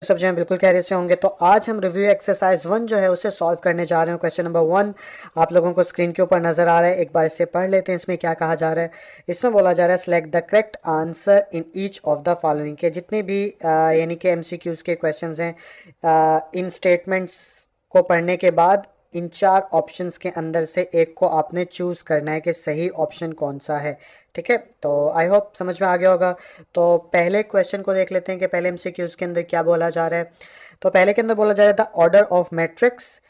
सब जो है बिल्कुल खैरियत से होंगे। तो आज हम रिव्यू एक्सरसाइज 1 जो है उसे सॉल्व करने जा रहे हैं। क्वेश्चन नंबर 1 आप लोगों को स्क्रीन के ऊपर नजर आ रहा है, एक बार इसे पढ़ लेते हैं। इसमें क्या कहा जा रहा है, इसमें बोला जा रहा है select the correct answer in each of the following के जितने भी यानी कि एमसीक्यूज के क्वेश्चंस हैं, इन स्टेटमेंट्स को पढ़ने के बाद इन 4 ऑप्शंस के अंदर से एक को आपने चूज करना है कि सही ऑप्शन कौन सा है। ठीक है, तो आई होप समझ में आ गया होगा। तो पहले क्वेश्चन को देख लेते हैं कि पहले एमसीक्यूज के अंदर क्या बोला जा रहा है। तो पहले के अंदर बोला जा रहा था ऑर्डर ऑफ मैट्रिक्स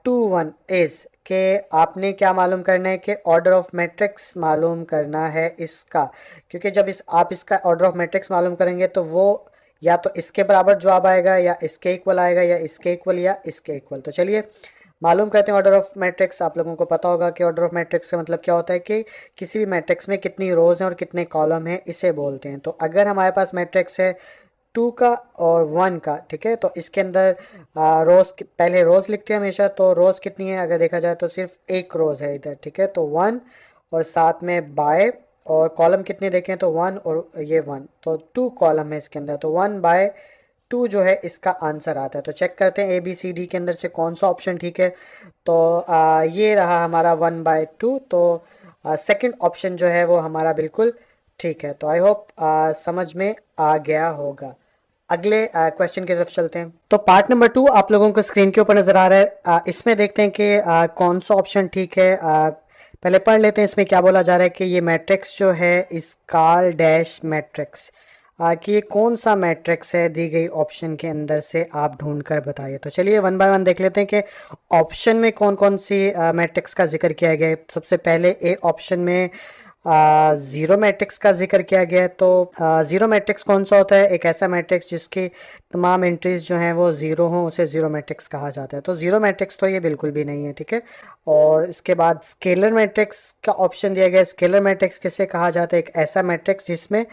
2 1 इज के आपने क्या मालूम करना है कि ऑर्डर ऑफ मैट्रिक्स मालूम करना है इसका, क्योंकि जब आप इसका ऑर्डर ऑफ मैट्रिक्स मालूम करेंगे तो वो या तो इसके बराबर जवाब आएगा या इसके इक्वल आएगा या इसके इक्वल या इसके इक्वल। तो चलिए मालूम करते हैं ऑर्डर ऑफ मैट्रिक्स। आप लोगों को पता होगा कि ऑर्डर ऑफ मैट्रिक्स का मतलब क्या होता है कि किसी भी मैट्रिक्स में कितनी रोज हैं और कितने कॉलम हैं, इसे बोलते हैं। तो अगर हमारे पास मैट्रिक्स है 2 का और 1 का, ठीक है, तो इसके अंदर रोज पहले रोज लिखते हैं हमेशा। तो रोज कितनी है अगर देखा जाए तो सिर्फ एक रोज है इधर, ठीक है, तो 1 और साथ में बाय, और कॉलम कितने देखें तो 1 और ये 1, तो 2 कॉलम है इसके अंदर, तो 1/2 जो है इसका आंसर आता है। तो चेक करते हैं ए बी सी डी के अंदर से कौन सा ऑप्शन ठीक है। तो ये रहा हमारा 1/2, तो सेकंड ऑप्शन जो है वो हमारा बिल्कुल ठीक है। तो आई होप समझ में आ गया होगा। अगले क्वेश्चन की तरफ चलते हैं। तो पार्ट नंबर 2 आप लोगों को स्क्रीन के ऊपर नजर आ रहा है। इसमें देखते हैं कि कौन सा ऑप्शन ठीक है। पहले पढ़ लेते हैं इसमें क्या बोला जा रहा है कि ये मैट्रिक्स जो है स्कार डैश मैट्रिक्स, कि ये कौन सा मैट्रिक्स है दी गई ऑप्शन के अंदर से आप ढूंढ कर बताइए। तो चलिए 1 बाय 1 देख लेते हैं कि ऑप्शन में कौन कौन सी मैट्रिक्स का जिक्र किया गया है। सबसे पहले ए ऑप्शन में जीरो मैट्रिक्स का जिक्र किया गया है। तो जीरो मैट्रिक्स कौन सा होता है, एक ऐसा मैट्रिक्स जिसकी तमाम एंट्रीज जो हैं वो जीरो हों, उसे जीरो मैट्रिक्स कहा जाता है। तो जीरो मैट्रिक्स तो ये बिल्कुल भी नहीं है, ठीक है। और इसके बाद स्केलर मैट्रिक्स का ऑप्शन दिया गया है। स्केलर मैट्रिक्स किसे कहा जाता है, एक ऐसा मैट्रिक्स जिसमें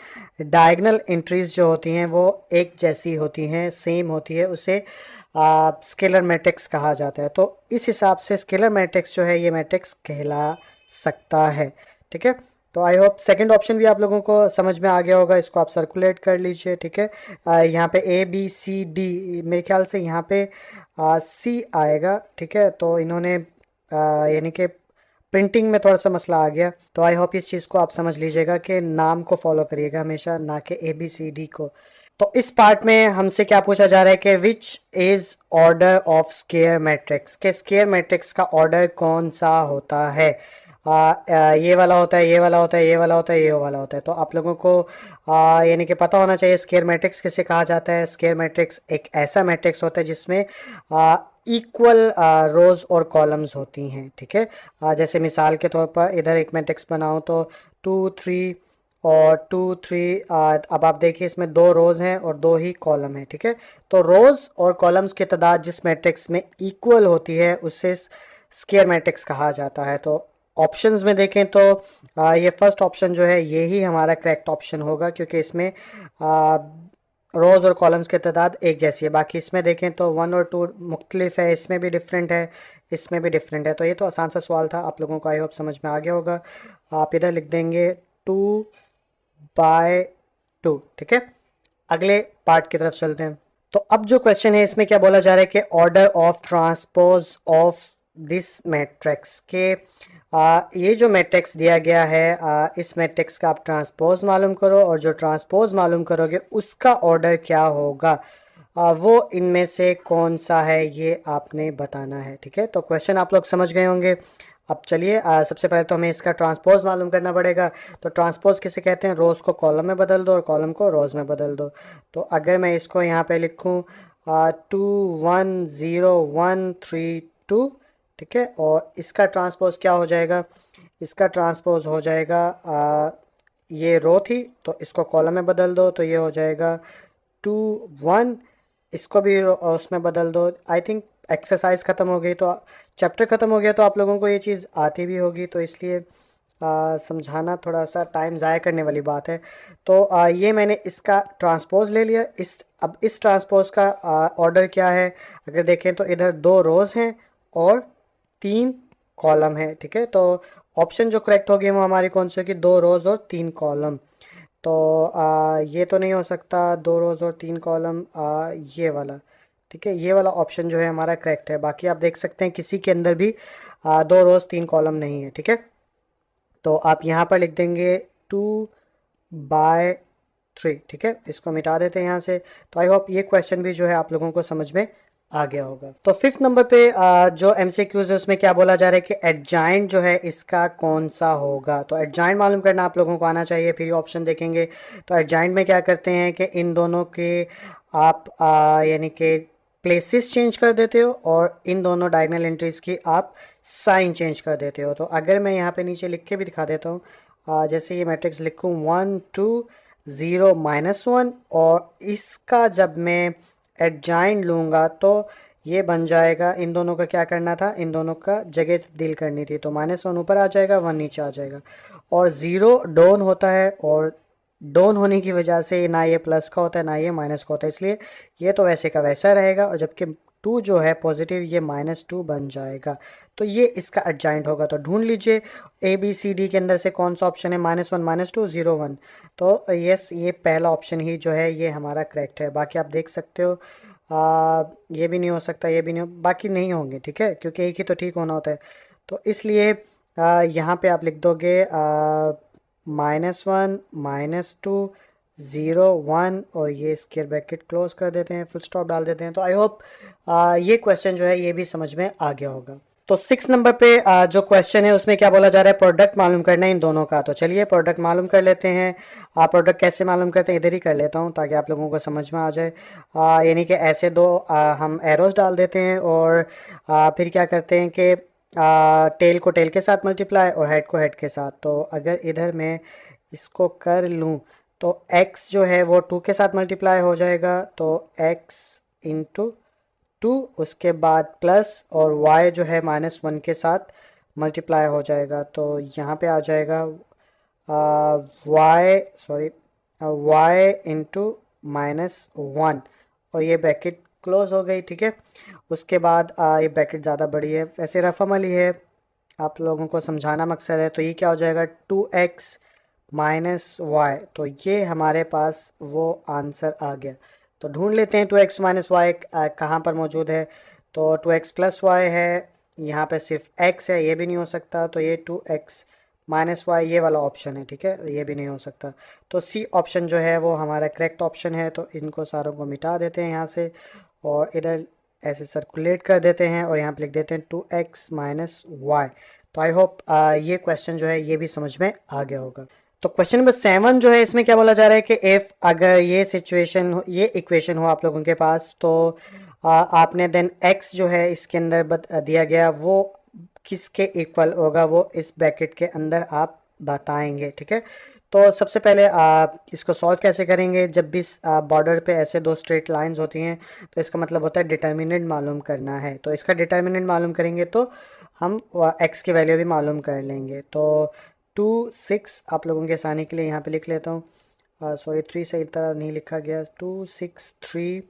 डायगोनल एंट्रीज जो होती हैं वो एक जैसी होती हैं, सेम होती है, उसे स्केलर मैट्रिक्स कहा जाता है। तो इस हिसाब से स्केलर मैट्रिक्स जो है ये मैट्रिक्स कहला सकता है, ठीक है। तो आई होप सेकंड ऑप्शन भी आप लोगों को समझ में आ गया होगा, इसको आप सर्कुलेट कर लीजिए, ठीक है। यहाँ पे ए बी सी डी, मेरे ख्याल से यहाँ पे सी आएगा, ठीक है। तो इन्होंने यानी कि प्रिंटिंग में थोड़ा सा मसला आ गया। तो आई होप इस चीज़ को आप समझ लीजिएगा कि नाम को फॉलो करिएगा हमेशा, ना कि ए बी सी डी को। तो इस पार्ट में हमसे क्या पूछा जा रहा है कि which is order of square matrix, के स्केयर मैट्रिक्स का ऑर्डर कौन सा होता है। ये वाला होता है, ये वाला होता है, ये वाला होता है, ये वाला होता है। तो आप लोगों को यानी कि पता होना चाहिए स्केयर मैट्रिक्स किसे कहा जाता है। स्केयर मैट्रिक्स एक ऐसा मैट्रिक्स होता है जिसमें इक्वल रोज और कॉलम्स होती हैं, ठीक है। जैसे मिसाल के तौर पर इधर एक मैट्रिक्स बनाऊं तो 2 3 और 2 3, अब आप देखिए इसमें 2 रोज हैं और 2 ही कॉलम है, ठीक है। तो रोज और कॉलम्स की तादाद जिस मैट्रिक्स में इक्वल होती है उससे स्केयर मैट्रिक्स कहा जाता है। तो ऑप्शंस में देखें तो ये फर्स्ट ऑप्शन जो है ये ही हमारा करेक्ट ऑप्शन होगा, क्योंकि इसमें रोज और कॉलम्स की तादाद एक जैसी है। बाकी इसमें देखें तो 1 और 2 मुख्तलिफ है, इसमें भी डिफरेंट है, इसमें भी डिफरेंट है। तो ये तो आसान सा सवाल था, आप लोगों को आई होप समझ में आ गया होगा। आप इधर लिख देंगे 2/2, ठीक है। अगले पार्ट की तरफ चलते हैं। तो अब जो क्वेश्चन है इसमें क्या बोला जा रहा है कि order of transpose of this matrix के ये जो मैट्रिक्स दिया गया है इस मैट्रिक्स का आप ट्रांसपोज मालूम करो, और जो ट्रांसपोज मालूम करोगे उसका ऑर्डर क्या होगा, वो इनमें से कौन सा है ये आपने बताना है, ठीक है। तो क्वेश्चन आप लोग समझ गए होंगे। अब चलिए सबसे पहले तो हमें इसका ट्रांसपोज मालूम करना पड़ेगा। तो ट्रांसपोज किसे कहते हैं, रोज़ को कॉलम में बदल दो और कॉलम को रोज़ में बदल दो। तो अगर मैं इसको यहाँ पे लिखूँ 2 1 0 1 3 2, ठीक है, और इसका ट्रांसपोज क्या हो जाएगा, इसका ट्रांसपोज हो जाएगा ये रो थी तो इसको कॉलम में बदल दो, तो ये हो जाएगा 2 1, इसको भी उसमें बदल दो। आई थिंक एक्सरसाइज ख़त्म हो गई, तो चैप्टर ख़त्म हो गया, तो आप लोगों को ये चीज़ आती भी होगी, तो इसलिए समझाना थोड़ा सा टाइम ज़ाया करने वाली बात है। तो ये मैंने इसका ट्रांसपोज ले लिया। अब इस ट्रांसपोज का ऑर्डर क्या है, अगर देखें तो इधर 2 रोज़ हैं और 3 कॉलम है, ठीक है। तो ऑप्शन जो करेक्ट होगी वो हमारी कौन सी होगी, 2 रोज़ और 3 कॉलम। तो ये तो नहीं हो सकता, 2 रोज़ और 3 कॉलम, ये वाला। ठीक है, ये वाला ऑप्शन जो है हमारा करेक्ट है। बाकी आप देख सकते हैं किसी के अंदर भी 2 रोज़ 3 कॉलम नहीं है। ठीक है, तो आप यहाँ पर लिख देंगे 2/3। ठीक है, इसको मिटा देते हैं यहाँ से। तो आई होप ये क्वेश्चन भी जो है आप लोगों को समझ में आ गया होगा। तो फिफ्थ नंबर पे जो एमसीक्यूज है उसमें क्या बोला जा रहा है कि एडजाइंट जो है इसका कौन सा होगा। तो एडजाइंट मालूम करना आप लोगों को आना चाहिए। फिर ये ऑप्शन देखेंगे तो एडजाइंट में क्या करते हैं कि इन दोनों के आप यानी कि प्लेसेस चेंज कर देते हो और इन दोनों डायगोनल एंट्रीज की आप साइन चेंज कर देते हो। तो अगर मैं यहाँ पे नीचे लिख के भी दिखा देता हूँ, जैसे ये मैट्रिक्स लिखूँ 1 2 0 -1, और इसका जब मैं एडजाइंट लूँगा तो ये बन जाएगा, इन दोनों का क्या करना था, इन दोनों का जगह तब्दील करनी थी। तो -1 ऊपर आ जाएगा, 1 नीचे आ जाएगा, और 0 डाउन होता है, और डाउन होने की वजह से ना ये प्लस का होता है ना ये माइनस का होता है, इसलिए ये तो वैसे का वैसा रहेगा, और जबकि 2 जो है पॉजिटिव, ये -2 बन जाएगा। तो ये इसका एडजाइंट होगा। तो ढूंढ लीजिए ABCD के अंदर से कौन सा ऑप्शन है, -1 -2 0 1। तो यस, ये पहला ऑप्शन ही जो है ये हमारा करेक्ट है। बाकी आप देख सकते हो ये भी नहीं हो सकता, ये भी नहीं बाकी नहीं होंगे। ठीक है, क्योंकि एक ही तो ठीक होना होता है। तो इसलिए यहाँ पे आप लिख दोगे -1 -2 0 1, और ये स्क्वायर ब्रैकेट क्लोज कर देते हैं, फुल स्टॉप डाल देते हैं। तो आई होप ये क्वेश्चन जो है ये भी समझ में आ गया होगा। तो 6 नंबर पे जो क्वेश्चन है उसमें क्या बोला जा रहा है, प्रोडक्ट मालूम करना है इन दोनों का। तो चलिए प्रोडक्ट मालूम कर लेते हैं। आप प्रोडक्ट कैसे मालूम करते हैं, इधर ही कर लेता हूँ ताकि आप लोगों को समझ में आ जाए। यानी कि ऐसे दो हम एरोज डाल देते हैं, और फिर क्या करते हैं कि टेल को टेल के साथ मल्टीप्लाई और हेड को हेड के साथ। तो अगर इधर मैं इसको कर लूँ तो x जो है वो 2 के साथ मल्टीप्लाई हो जाएगा, तो x इंटू 2, उसके बाद प्लस, और y जो है -1 के साथ मल्टीप्लाई हो जाएगा। तो यहाँ पे आ जाएगा y इंटू -1, और ये ब्रैकेट क्लोज हो गई। ठीक है, उसके बाद ये ब्रैकेट ज़्यादा बड़ी है, वैसे रफम ही है, आप लोगों को समझाना मकसद है। तो ये क्या हो जाएगा, 2x -y। तो ये हमारे पास वो आंसर आ गया। तो ढूंढ लेते हैं 2x -y कहाँ पर मौजूद है। तो 2x + y है, यहाँ पे सिर्फ x है, ये भी नहीं हो सकता। तो ये 2x -y ये वाला ऑप्शन है। ठीक है, ये भी नहीं हो सकता। तो सी ऑप्शन जो है वो हमारा करेक्ट ऑप्शन है। तो इनको सारों को मिटा देते हैं यहाँ से, और इधर ऐसे सर्कुलेट कर देते हैं, और यहाँ पे लिख देते हैं 2x -y। तो आई होप ये क्वेश्चन जो है ये भी समझ में आ गया होगा। तो क्वेश्चन नंबर 7 जो है इसमें क्या बोला जा रहा है कि इफ अगर ये सिचुएशन हो, ये इक्वेशन हो आप लोगों के पास, तो आपने देन x जो है इसके अंदर दिया गया वो किसके इक्वल होगा, वो इस ब्रैकेट के अंदर आप बताएंगे। ठीक है, तो सबसे पहले आप इसको सॉल्व कैसे करेंगे, जब भी बॉर्डर पे ऐसे दो स्ट्रेट लाइंस होती हैं तो इसका मतलब होता है डिटर्मिनेंट मालूम करना है। तो इसका डिटर्मिनेंट मालूम करेंगे तो हम x की वैल्यू भी मालूम कर लेंगे। तो 2 6 आप लोगों के आसानी के लिए यहाँ पे लिख लेता हूँ, सॉरी 3 सही तरह नहीं लिखा गया, 2 6 3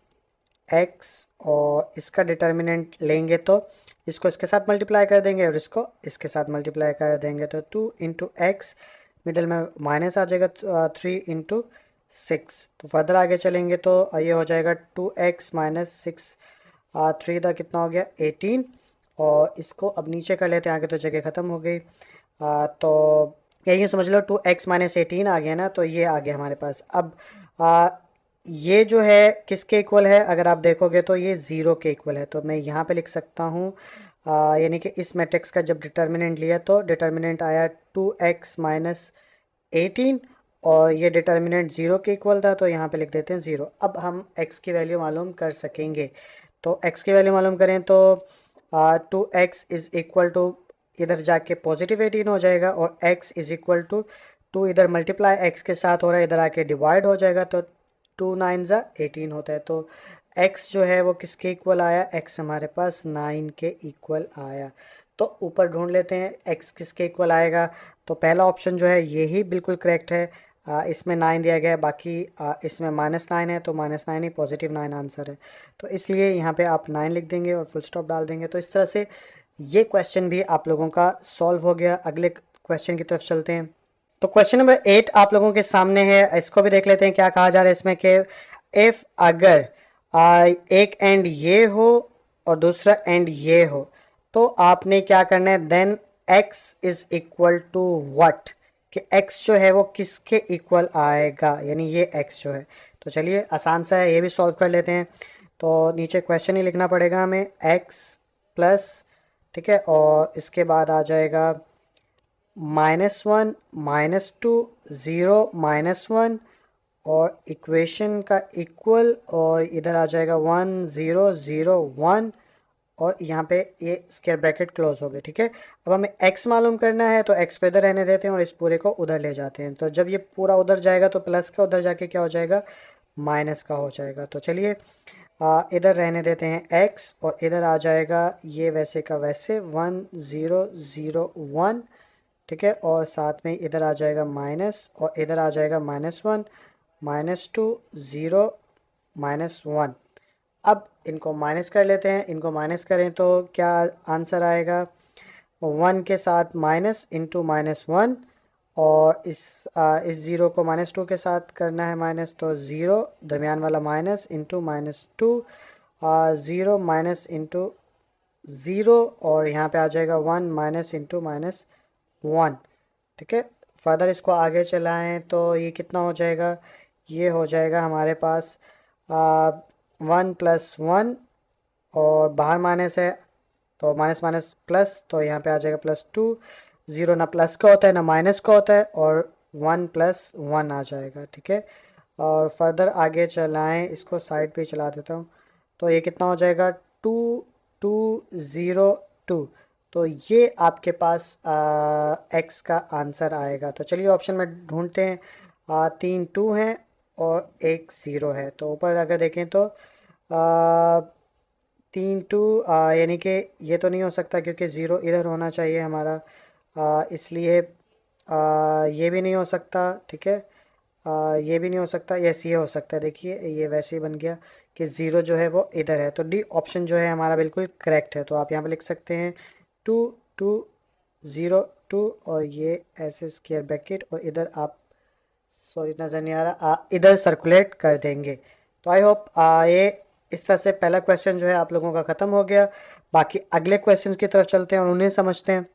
x, और इसका डिटर्मिनेंट लेंगे तो इसको इसके साथ मल्टीप्लाई कर देंगे और इसको इसके साथ मल्टीप्लाई कर देंगे। तो 2 इंटू एक्स, मिडल में माइनस आ जाएगा, 3 इंटू 6। तो फर्दर आगे चलेंगे तो ये हो जाएगा 2x -6, 3 का कितना हो गया 18, और इसको अब नीचे कर लेते हैं, आगे तो जगह ख़त्म हो गई। तो यही समझ लो 2x -18 आ गया ना, तो ये आ गया हमारे पास। अब आ, ये जो है किसके इक्वल है, अगर आप देखोगे तो ये 0 के इक्वल है। तो मैं यहाँ पे लिख सकता हूँ, यानी कि इस मैट्रिक्स का जब डिटर्मिनेंट लिया तो डिटर्मिनेंट आया 2x -18, और ये डिटर्मिनेंट 0 के इक्वल था, तो यहाँ पे लिख देते हैं 0। अब हम x की वैल्यू मालूम कर सकेंगे। तो x की वैल्यू मालूम करें तो 2x इज़ इक्वल टू, इधर जाके +18 हो जाएगा, और x इज़ इक्वल टू 2 इधर मल्टीप्लाई x के साथ हो रहा है, इधर आके डिवाइड हो जाएगा, तो 2 9 ज़ा 18 होता है। तो x जो है वो किसके इक्वल आया, x हमारे पास 9 के इक्वल आया। तो ऊपर ढूंढ लेते हैं x किसके इक्वल आएगा। तो पहला ऑप्शन जो है यही बिल्कुल करेक्ट है, इसमें 9 दिया गया है, बाकी इसमें -9 है, तो -9 ही +9 आंसर है। तो इसलिए यहाँ पे आप 9 लिख देंगे और फुल स्टॉप डाल देंगे। तो इस तरह से ये क्वेश्चन भी आप लोगों का सॉल्व हो गया। अगले क्वेश्चन की तरफ चलते हैं। तो क्वेश्चन नंबर 8 आप लोगों के सामने है, इसको भी देख लेते हैं क्या कहा जा रहा है इसमें कि इफ अगर एक एंड ये हो और दूसरा एंड ये हो तो आपने क्या करना है, then x is equal to what, कि x जो है वो किसके इक्वल आएगा, यानी ये x जो है। तो चलिए आसान सा है, ये भी सॉल्व कर लेते हैं। तो नीचे क्वेश्चन ही लिखना पड़ेगा हमें, x प्लस, ठीक है, और इसके बाद आ जाएगा -1 -2 0 -1 और इक्वेशन का इक्वल, और इधर आ जाएगा 1 0 0 1 और यहाँ पे ये स्क्वायर ब्रैकेट क्लोज हो गए। ठीक है, अब हमें x मालूम करना है तो x को इधर रहने देते हैं और इस पूरे को उधर ले जाते हैं। तो जब ये पूरा उधर जाएगा तो प्लस का उधर जाके क्या हो जाएगा, माइनस का हो जाएगा। तो चलिए इधर रहने देते हैं x और इधर आ जाएगा ये वैसे का वैसे 1 0 0 1, ठीक है, और साथ में इधर आ जाएगा माइनस और इधर आ जाएगा -1 -2 0 -1। अब इनको माइनस कर लेते हैं, इनको माइनस करें तो क्या आंसर आएगा, 1 के साथ माइनस इंटू -1 और इस ज़ीरो को -2 के साथ करना है माइनस, तो ज़ीरो दरमियान वाला minus into -2 zero minus into zero और यहाँ पे आ जाएगा 1 माइनस इंटू -1। ठीक है, फर्दर इसको आगे चलाएं तो ये कितना हो जाएगा, ये हो जाएगा हमारे पास 1 + 1 और बाहर माइनस है तो माइनस माइनस प्लस, तो यहाँ पे आ जाएगा +2। ज़ीरो ना प्लस का होता है ना माइनस का होता है और 1 + 1 आ जाएगा। ठीक है, और फर्दर आगे चलाएं, इसको साइड पे चला देता हूँ, तो ये कितना हो जाएगा 2 2 0 2। तो ये आपके पास x का आंसर आएगा। तो चलिए ऑप्शन में ढूंढते हैं, 3 2 हैं और 1 0 है। तो ऊपर अगर देखें तो 3 2 यानी कि ये तो नहीं हो सकता क्योंकि ज़ीरो इधर होना चाहिए हमारा, इसलिए ये भी नहीं हो सकता। ठीक है, ये भी नहीं हो सकता, यस ये हो सकता है। देखिए ये वैसे ही बन गया कि ज़ीरो जो है वो इधर है, तो डी ऑप्शन जो है हमारा बिल्कुल करेक्ट है। तो आप यहाँ पे लिख सकते हैं 2 2 0 2 और ये ऐसे स्क्वायर ब्रैकेट और इधर आप, सॉरी नज़र नहीं आ रहा, इधर सर्कुलेट कर देंगे। तो आई होप ये इस तरह से पहला क्वेश्चन जो है आप लोगों का ख़त्म हो गया। बाकी अगले क्वेश्चन की तरफ चलते हैं और उन्हें समझते हैं।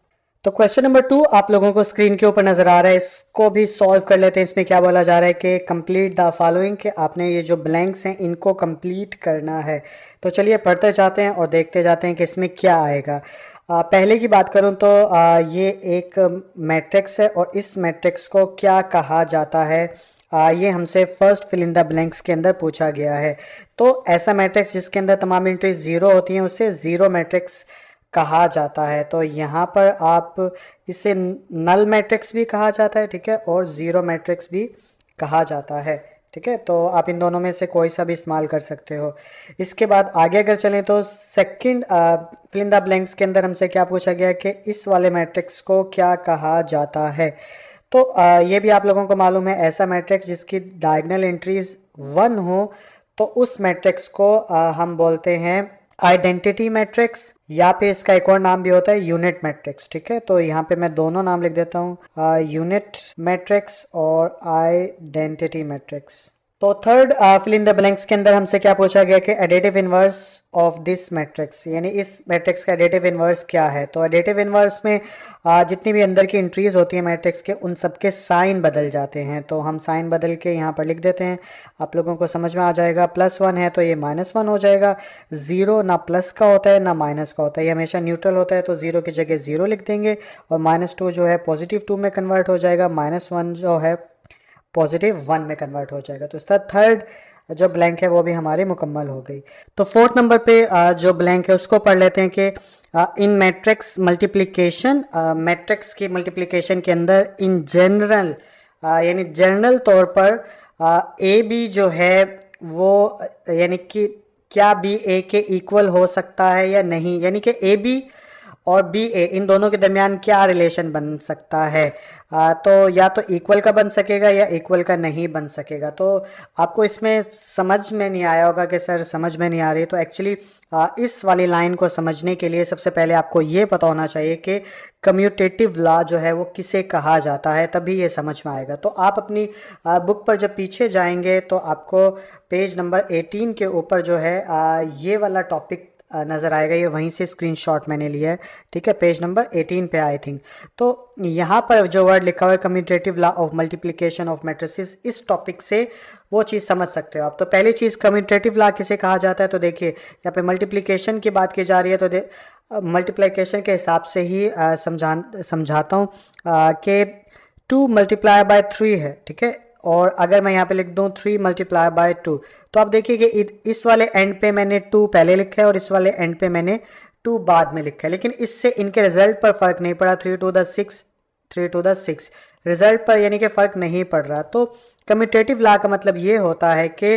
तो क्वेश्चन नंबर 2 आप लोगों को स्क्रीन के ऊपर नजर आ रहा है, इसको भी सॉल्व कर लेते हैं। इसमें क्या बोला जा रहा है कि कंप्लीट द फॉलोइंग, कि आपने ये जो ब्लैंक्स हैं इनको कंप्लीट करना है। तो चलिए पढ़ते जाते हैं और देखते जाते हैं कि इसमें क्या आएगा। पहले की बात करूं तो ये एक मैट्रिक्स है और इस मैट्रिक्स को क्या कहा जाता है, ये हमसे first fill in the blanks के अंदर पूछा गया है। तो ऐसा मैट्रिक्स जिसके अंदर तमाम एंट्रीज ज़ीरो होती हैं उसे ज़ीरो मैट्रिक्स कहा जाता है। तो यहाँ पर आप इसे नल मैट्रिक्स भी कहा जाता है, ठीक है, और ज़ीरो मैट्रिक्स भी कहा जाता है। ठीक है, तो आप इन दोनों में से कोई सा भी इस्तेमाल कर सकते हो। इसके बाद आगे अगर चलें तो second fill in the blanks के अंदर हमसे क्या पूछा गया कि इस वाले मैट्रिक्स को क्या कहा जाता है। तो ये भी आप लोगों को मालूम है, ऐसा मैट्रिक्स जिसकी डायगोनल एंट्रीज 1 हो तो उस मैट्रिक्स को हम बोलते हैं आइडेंटिटी मैट्रिक्स, या फिर इसका एक और नाम भी होता है यूनिट मैट्रिक्स। ठीक है, तो यहाँ पे मैं दोनों नाम लिख देता हूँ, यूनिट मैट्रिक्स और आइडेंटिटी मैट्रिक्स। तो third fill in the blanks के अंदर हमसे क्या पूछा गया कि additive inverse of this matrix, यानी इस मैट्रिक्स का एडिटिव इनवर्स क्या है। तो एडिटिव इनवर्स में जितनी भी अंदर की एंट्रीज होती है मैट्रिक्स के उन सबके साइन बदल जाते हैं। तो हम साइन बदल के यहाँ पर लिख देते हैं, आप लोगों को समझ में आ जाएगा। +1 है तो ये -1 हो जाएगा। ज़ीरो ना प्लस का होता है ना माइनस का होता है, ये हमेशा न्यूट्रल होता है, तो ज़ीरो की जगह ज़ीरो लिख देंगे और -2 जो है +2 में कन्वर्ट हो जाएगा, -1 जो है +1 में कन्वर्ट हो जाएगा। तो इसका थर्ड जो ब्लैंक है वो भी हमारी मुकम्मल हो गई। तो फोर्थ नंबर पे जो ब्लैंक है उसको पढ़ लेते हैं कि इन मैट्रिक्स मल्टीप्लिकेशन, मैट्रिक्स की मल्टीप्लिकेशन के अंदर इन जनरल, यानी जनरल तौर पर ए बी जो है वो, यानी कि क्या बी ए के इक्वल हो सकता है या नहीं, यानी कि ए बी और बी ए, इन दोनों के दरमियान क्या रिलेशन बन सकता है? तो या तो इक्वल का बन सकेगा या इक्वल का नहीं बन सकेगा। तो आपको इसमें समझ में नहीं आया होगा कि सर समझ में नहीं आ रही, तो एक्चुअली इस वाली लाइन को समझने के लिए सबसे पहले आपको ये पता होना चाहिए कि कम्यूटेटिव लॉ जो है वो किसे कहा जाता है, तभी ये समझ में आएगा। तो आप अपनी बुक पर जब पीछे जाएंगे तो आपको पेज नंबर 18 के ऊपर जो है ये वाला टॉपिक नज़र आएगा। ये वहीं से स्क्रीनशॉट मैंने लिया है, ठीक है, पेज नंबर 18 पे आई थिंक। तो यहाँ पर जो वर्ड लिखा हुआ है commutative law of multiplication of matrices, इस टॉपिक से वो चीज़ समझ सकते हो आप। तो पहली चीज़ कम्यूटेटिव लॉ किसे कहा जाता है, तो देखिए यहाँ पे मल्टीप्लिकेशन की बात की जा रही है, तो मल्टीप्लिकेशन के हिसाब से ही समझाता हूँ कि 2 मल्टीप्लाई बाय 3 है, ठीक है। और अगर मैं यहाँ पे लिख दूँ 3 मल्टीप्लाई बाय 2, तो आप देखिए कि इस वाले एंड पे मैंने 2 पहले लिखा है और इस वाले एंड पे मैंने 2 बाद में लिखा है, लेकिन इससे इनके रिजल्ट पर फर्क नहीं पड़ा। 3 to the 6, 3 to the 6 result पर यानी कि फर्क नहीं पड़ रहा। तो कम्यूटेटिव लॉ का मतलब ये होता है कि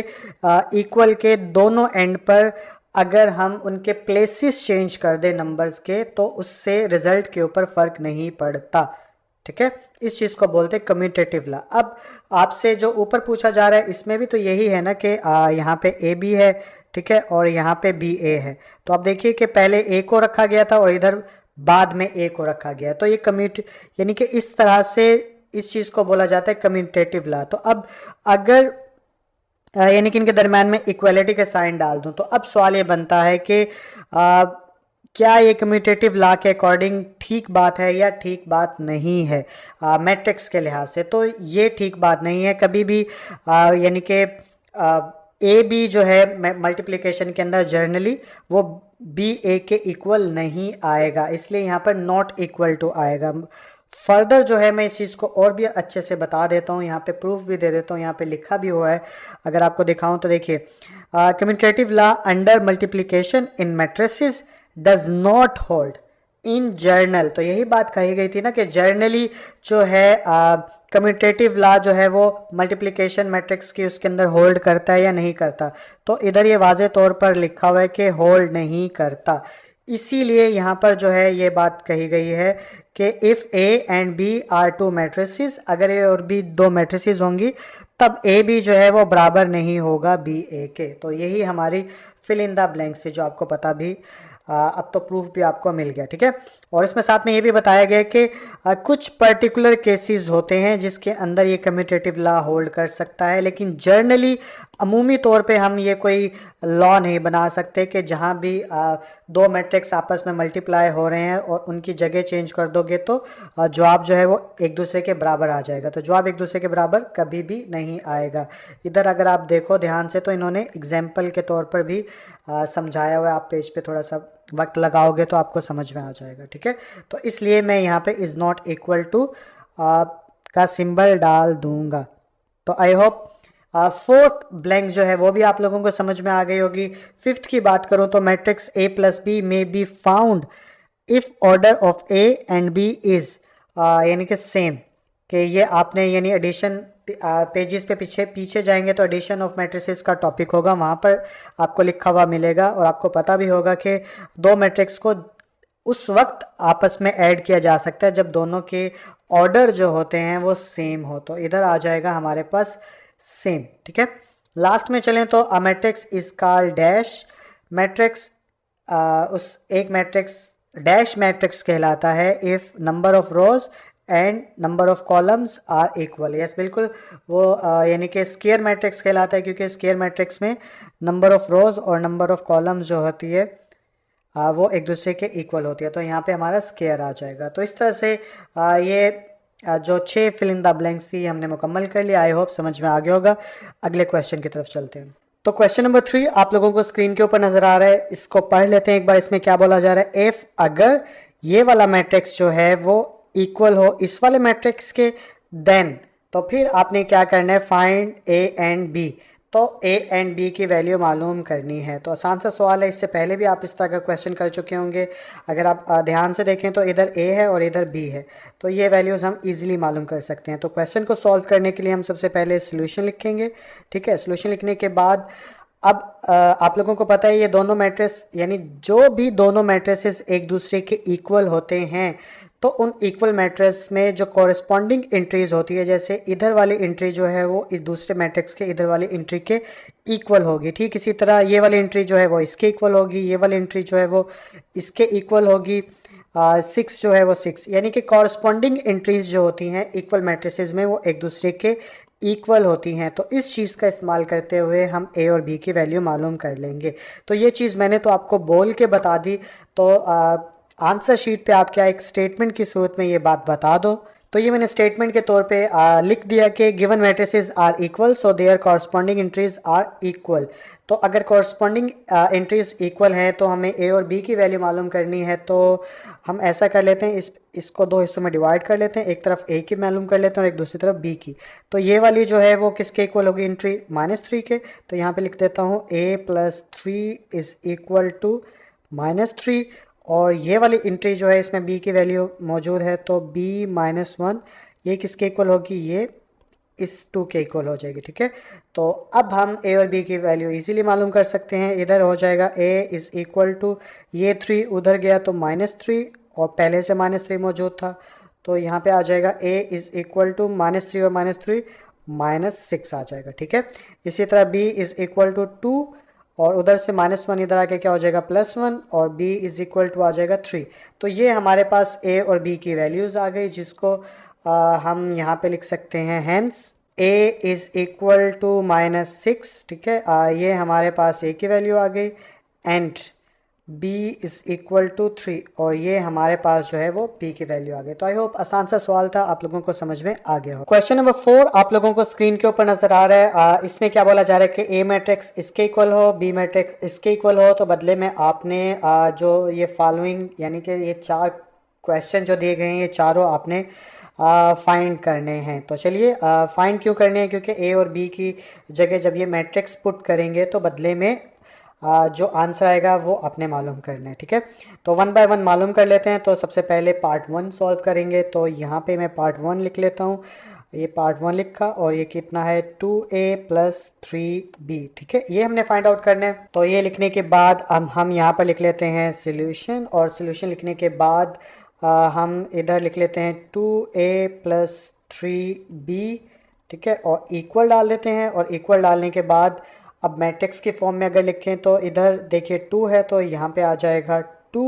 इक्वल के दोनों एंड पर अगर हम उनके प्लेसेस चेंज कर दें नंबर्स के, तो उससे रिजल्ट के ऊपर फर्क नहीं पड़ता, ठीक है। इस चीज़ को बोलते हैं कम्यूटेटिव लॉ। अब आपसे जो ऊपर पूछा जा रहा है इसमें भी तो यही है ना कि यहाँ पे ए बी है, ठीक है, और यहाँ पे बी ए है। तो आप देखिए कि पहले ए को रखा गया था और इधर बाद में ए को रखा गया, तो ये यानी कि इस तरह से इस चीज़ को बोला जाता है कम्यूटेटिव लॉ। तो अब अगर यानी कि इनके दरम्यान में इक्वलिटी के साइन डाल दूं, तो अब सवाल ये बनता है कि क्या ये कम्यूटेटिव लॉ के अकॉर्डिंग ठीक बात है या ठीक बात नहीं है मैट्रिक्स के लिहाज से? तो ये ठीक बात नहीं है कभी भी। यानी कि ए बी जो है मल्टीप्लिकेशन के अंदर जनरली वो बी ए के इक्वल नहीं आएगा, इसलिए यहाँ पर नॉट इक्वल टू आएगा। फर्दर जो है मैं इस चीज़ को और भी अच्छे से बता देता हूँ, यहाँ पे प्रूफ भी दे देता हूँ, यहाँ पे लिखा भी हुआ है, अगर आपको दिखाऊं तो देखिए commutative law under multiplication in matrices does not hold in journal. तो यही बात कही गई थी ना कि जर्नली जो है कम्यूटेटिव लॉ जो है वो मल्टीप्लिकेशन मैट्रिक्स की उसके अंदर होल्ड करता है या नहीं करता। तो इधर ये वाजे तौर पर लिखा हुआ है कि होल्ड नहीं करता, इसीलिए यहाँ पर जो है ये बात कही गई है कि if A and B are two matrices, अगर ए और बी दो मैट्रिसेस होंगी तब ए बी जो है वो बराबर नहीं होगा बी ए के। तो यही हमारी फिल इन द ब्लैंक्स थी जो आपको पता भी अब तो प्रूफ भी आपको मिल गया, ठीक है। और इसमें साथ में ये भी बताया गया कि कुछ पर्टिकुलर केसेस होते हैं जिसके अंदर ये कम्यूटेटिव लॉ होल्ड कर सकता है, लेकिन जर्नली अमूमी तौर पे हम ये कोई लॉ नहीं बना सकते कि जहाँ भी दो मैट्रिक्स आपस में मल्टीप्लाई हो रहे हैं और उनकी जगह चेंज कर दोगे तो जवाब जो है वो एक दूसरे के बराबर आ जाएगा। तो जवाब एक दूसरे के बराबर कभी भी नहीं आएगा। इधर अगर आप देखो ध्यान से तो इन्होंने एग्जाम्पल के तौर पर भी समझाया हुआ है, आप पेज पे थोड़ा सा वक्त लगाओगे तो आपको समझ में आ जाएगा, ठीक है। तो इसलिए मैं यहाँ पे इज़ नॉट इक्वल टू का सिंबल डाल दूंगा। तो आई होप फोर्थ ब्लैंक जो है वो भी आप लोगों को समझ में आ गई होगी। फिफ्थ की बात करूं तो matrix A plus B may be found if order of A and B is यानी कि सेम, कि ये आपने यानी एडिशन पेजेस पे पीछे जाएंगे तो एडिशन ऑफ मैट्रिसेस का टॉपिक होगा, वहाँ पर आपको लिखा हुआ मिलेगा और आपको पता भी होगा कि दो मैट्रिक्स को उस वक्त आपस में ऐड किया जा सकता है जब दोनों के ऑर्डर जो होते हैं वो सेम हो। तो इधर आ जाएगा हमारे पास सेम, ठीक है। लास्ट में चलें तो a matrix is called dash matrix, उस एक मैट्रिक्स डैश मैट्रिक्स कहलाता है if number of rows and number of columns are equal. Yes बिल्कुल, वो यानी कि स्क्वायर मैट्रिक्स कहलाता है क्योंकि स्क्वायर मैट्रिक्स में नंबर ऑफ रोज और नंबर ऑफ कॉलम्स जो होती है वो एक दूसरे के इक्वल होती है। तो यहाँ पे हमारा स्क्वायर आ जाएगा। तो इस तरह से ये जो 6 फिल इन द ब्लैंक्स थी हमने मुकम्मल कर लिया। आई होप समझ में आ गया होगा। अगले क्वेश्चन की तरफ चलते हैं। तो क्वेश्चन नंबर 3 आप लोगों को स्क्रीन के ऊपर नजर आ रहा है, इसको पढ़ लेते हैं एक बार। इसमें क्या बोला जा रहा है, इफ अगर ये वाला मैट्रिक्स जो है वो इक्वल हो इस वाले मैट्रिक्स के, देन तो फिर आपने क्या करना है, फाइंड ए एंड बी। तो ए एंड बी की वैल्यू मालूम करनी है। तो आसान सा सवाल है, इससे पहले भी आप इस तरह का क्वेश्चन कर चुके होंगे। अगर आप ध्यान से देखें तो इधर ए है और इधर बी है, तो ये वैल्यूज़ हम इजीली मालूम कर सकते हैं। तो क्वेश्चन को सॉल्व करने के लिए हम सबसे पहले सोल्यूशन लिखेंगे, ठीक है। सोल्यूशन लिखने के बाद अब आप लोगों को पता है ये दोनों मैट्रिक्स, यानी जो भी दोनों मैट्रिसेस एक दूसरे के इक्वल होते हैं तो उन इक्वल मैट्रिक्स में जो कॉरेस्पॉन्डिंग एंट्रीज होती है, जैसे इधर वाली एंट्री जो है वो इस दूसरे मैट्रिक्स के इधर वाली एंट्री के इक्वल होगी। ठीक इसी तरह ये वाली एंट्री जो है वो इसके इक्वल होगी, ये वाली एंट्री जो है वो इसके इक्वल होगी। 6 जो है वो 6, यानी कि कॉरस्पॉन्डिंग एंट्रीज जो होती हैं इक्वल मैट्रिसेस में वो एक दूसरे के इक्वल होती हैं। तो इस चीज़ का इस्तेमाल करते हुए हम ए और बी की वैल्यू मालूम कर लेंगे। तो ये चीज़ मैंने तो आपको बोल के बता दी, तो आंसर शीट पे आप क्या एक स्टेटमेंट की सूरत में ये बात बता दो। तो ये मैंने स्टेटमेंट के तौर पे लिख दिया कि given matrices are equal so their corresponding entries are equal. तो अगर कॉरस्पॉन्डिंग एंट्रीज इक्वल हैं तो हमें ए और बी की वैल्यू मालूम करनी है। तो हम ऐसा कर लेते हैं, इसको दो हिस्सों में डिवाइड कर लेते हैं, एक तरफ ए की मालूम कर लेते हैं और एक दूसरी तरफ बी की। तो ये वाली जो है वो किसके इक्वल होगी, एंट्री -3 के। तो यहाँ पे लिख देता हूँ a + 3 इज़ इक्वल टू -3, और ये वाली एंट्री जो है इसमें b की वैल्यू मौजूद है तो b -1 ये किसके इक्वल होगी, ये इस 2 के इक्वल हो जाएगी। ठीक है, तो अब हम a और b की वैल्यू इजीली मालूम कर सकते हैं। इधर हो जाएगा a इज़ इक्वल टू, ये 3 उधर गया तो -3 और पहले से -3 मौजूद था, तो यहाँ पे आ जाएगा a इज़ इक्वल टू -3 और -3 -6 आ जाएगा। ठीक है, इसी तरह b इज़ इक्वल टू 2 और उधर से -1 इधर आके क्या हो जाएगा +1 और b इज़ इक्वल टू आ जाएगा 3। तो ये हमारे पास a और b की वैल्यूज़ आ गई, जिसको हम यहाँ पे लिख सकते हैं hence a is equal to -6। ठीक है, ये हमारे पास a की वैल्यू आ गई and b is equal to 3, और ये हमारे पास जो है वो b की वैल्यू आ गई। तो आई होप आसान सा सवाल था, आप लोगों को समझ में आ गया हो। क्वेश्चन नंबर 4 आप लोगों को स्क्रीन के ऊपर नजर आ रहा है। इसमें क्या बोला जा रहा है कि a मैट्रिक्स इसके इक्वल हो, b मैट्रिक्स इसके इक्वल हो, तो बदले में आपने जो ये फॉलोइंग यानी कि ये 4 क्वेश्चन जो दिए गए हैं ये चारों आपने फाइंड करने हैं। तो चलिए फाइंड क्यों करने हैं, क्योंकि ए और बी की जगह जब ये मैट्रिक्स पुट करेंगे तो बदले में जो आंसर आएगा वो आपने मालूम करना है। ठीक है, तो 1 बाय 1 मालूम कर लेते हैं। तो सबसे पहले पार्ट 1 सॉल्व करेंगे, तो यहाँ पे मैं पार्ट 1 लिख लेता हूँ। ये पार्ट 1 लिखा और ये कितना है 2a + 3b। ठीक है, ये हमने फाइंड आउट करना है। तो ये लिखने के बाद हम यहाँ पर लिख लेते हैं सोल्यूशन, और सोल्यूशन लिखने के बाद हम इधर लिख लेते हैं 2a + 3b। ठीक है, और इक्वल डाल देते हैं, और इक्वल डालने के बाद अब मैट्रिक्स की फॉर्म में अगर लिखें तो इधर देखिए 2 है तो यहाँ पे आ जाएगा 2,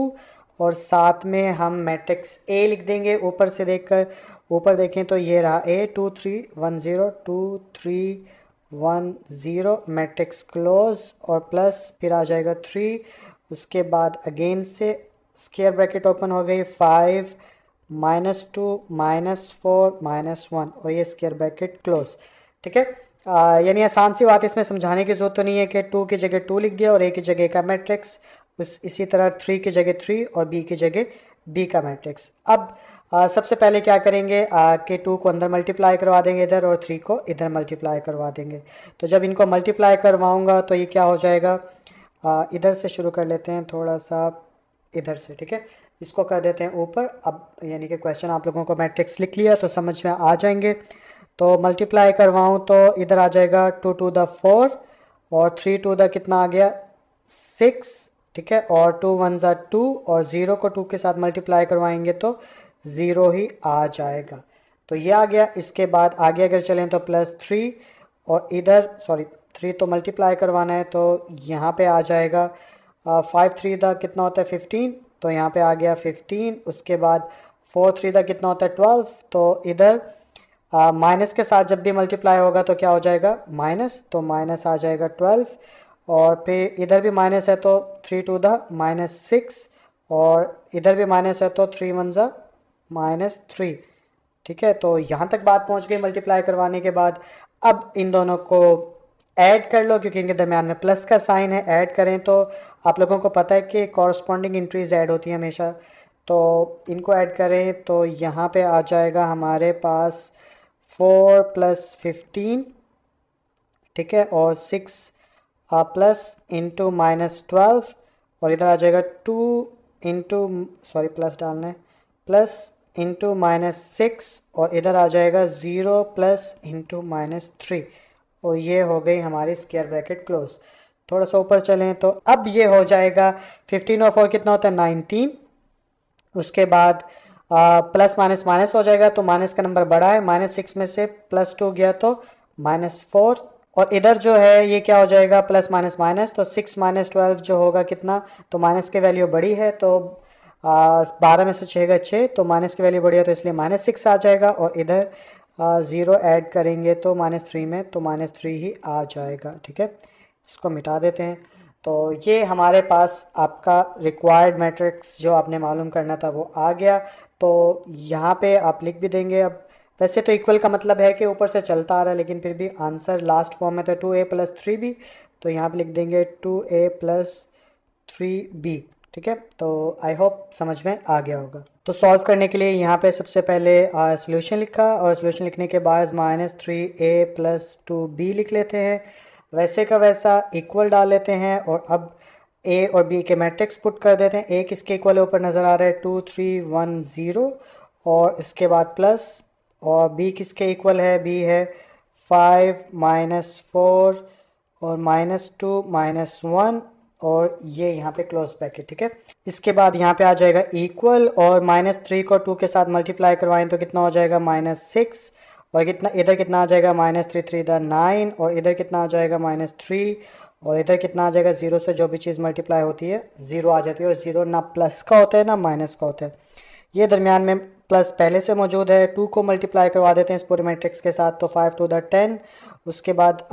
और साथ में हम मैट्रिक्स a लिख देंगे ऊपर से देखकर। ऊपर देखें तो ये रहा a 2 3 1 0 2 3 1 0 मैट्रिक्स क्लोज और प्लस फिर आ जाएगा 3, उसके बाद अगेन से स्क्वायर ब्रैकेट ओपन हो गई 5 -2 -4 -1 और ये स्क्वायर ब्रैकेट क्लोज। ठीक है, यानी आसान सी बात, इसमें समझाने की जरूरत तो नहीं है कि 2 की जगह 2 लिख दिया और a की जगह का मैट्रिक्स, इसी तरह 3 की जगह 3 और b की जगह b का मैट्रिक्स। अब सबसे पहले क्या करेंगे कि 2 को अंदर मल्टीप्लाई करवा देंगे इधर और 3 को इधर मल्टीप्लाई करवा देंगे। तो जब इनको मल्टीप्लाई करवाऊंगा तो ये क्या हो जाएगा, इधर से शुरू कर लेते हैं थोड़ा सा इधर से। ठीक है, इसको कर देते हैं ऊपर। अब यानी कि क्वेश्चन आप लोगों को मैट्रिक्स लिख लिया तो समझ में आ जाएंगे। तो मल्टीप्लाई करवाऊँ तो इधर आ जाएगा 2 to the 4 और 3 to the कितना आ गया 6। ठीक है, और 2 1 ज़ा 2 और 0 को 2 के साथ मल्टीप्लाई करवाएंगे तो 0 ही आ जाएगा। तो ये आ गया। इसके बाद आगे अगर चलें तो +3 और इधर 3 तो मल्टीप्लाई करवाना है तो यहाँ पे आ जाएगा 5 3 दा कितना होता है 15, तो यहाँ पे आ गया 15। उसके बाद 4 3 दा कितना होता है 12, तो इधर माइनस के साथ जब भी मल्टीप्लाई होगा तो क्या हो जाएगा माइनस, तो माइनस आ जाएगा 12 और फिर इधर भी माइनस है तो 3 to the -6 और इधर भी माइनस है तो 3 1 ज़ा -3। ठीक है, तो यहाँ तक बात पहुँच गई मल्टीप्लाई करवाने के बाद। अब इन दोनों को ऐड कर लो क्योंकि इनके दरम्यान में प्लस का साइन है। ऐड करें तो आप लोगों को पता है कि कॉरस्पॉन्डिंग एंट्रीज ऐड होती हैं हमेशा, तो इनको ऐड करें तो यहाँ पे आ जाएगा हमारे पास 4 + 15। ठीक है, और 6 प्लस इंटू -12 और इधर आ जाएगा 2 इंटू प्लस डालना है प्लस इंटू -6 और इधर आ जाएगा 0 प्लस इंटू -3 और ये हो गई हमारी स्क्वायर ब्रैकेट क्लोज। थोड़ा सा ऊपर चलें तो अब ये हो जाएगा 15 और 4 कितना होता है 19। उसके बाद प्लस माइनस माइनस हो जाएगा तो माइनस का नंबर बड़ा है, -6 में से +2 गया तो -4। और इधर जो है ये क्या हो जाएगा प्लस माइनस माइनस, तो 6 - 12 जो होगा कितना, तो माइनस की वैल्यू बड़ी है तो 12 में से 6 गया 6, तो माइनस की वैल्यू बड़ी है तो इसलिए -6 आ जाएगा। और इधर 0 ऐड करेंगे तो -3 में, तो -3 ही आ जाएगा। ठीक है, इसको मिटा देते हैं। तो ये हमारे पास आपका रिक्वायर्ड मैट्रिक्स जो आपने मालूम करना था वो आ गया। तो यहाँ पे आप लिख भी देंगे। अब वैसे तो इक्वल का मतलब है कि ऊपर से चलता आ रहा है, लेकिन फिर भी आंसर लास्ट फॉर्म में तो 2a + 3b, तो यहाँ पे लिख देंगे 2a + 3b। ठीक है, तो आई होप समझ में आ गया होगा। तो सॉल्व करने के लिए यहाँ पे सबसे पहले सॉल्यूशन लिखा, और सॉल्यूशन लिखने के बाद -3a + 2b लिख लेते हैं। वैसे का वैसा इक्वल डाल लेते हैं, और अब a और b के मैट्रिक्स पुट कर देते हैं। a किसके इक्वल है ऊपर नज़र आ रहा है 2 3 1 0, और इसके बाद प्लस, और b किसके इक्वल है, b है 5 - 4 और -2 -1, और ये यहाँ पे क्लोज ब्रैकेट। ठीक है, इसके बाद यहाँ पे आ जाएगा इक्वल, और -3 को 2 के साथ मल्टीप्लाई करवाएं तो कितना हो जाएगा -6, और कितना इधर कितना आ जाएगा -3 3 9, और इधर कितना आ जाएगा -3, और इधर कितना आ जाएगा 0 से जो भी चीज़ मल्टीप्लाई होती है 0 आ जाती है, और 0 ना प्लस का होता है ना माइनस का होता है। ये दरमियान में प्लस पहले से मौजूद है। 2 को मल्टीप्लाई करवा देते हैं इस पूरे मैट्रिक्स के साथ, तो 5 to the 10, उसके बाद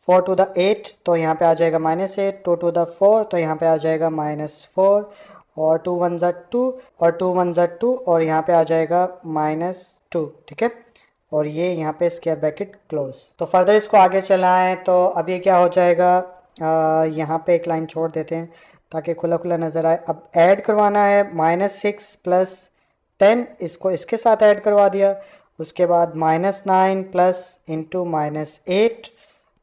4 to the 8, तो यहाँ पे आ जाएगा -8, 2 to the 4, तो यहाँ पे आ जाएगा -4, और 2 1 ज़ा 2, और 2 1 ज़ा 2, और यहाँ पे आ जाएगा -2। ठीक है, और ये यहाँ पे स्क्वायर ब्रैकेट क्लोज। तो फर्दर इसको आगे चलाएं तो अब ये क्या हो जाएगा, यहाँ पे एक लाइन छोड़ देते हैं ताकि खुला खुला नज़र आए। अब ऐड करवाना है -6 + 10, इसको इसके साथ ऐड करवा दिया। उसके बाद -9 प्लस इंटू -8,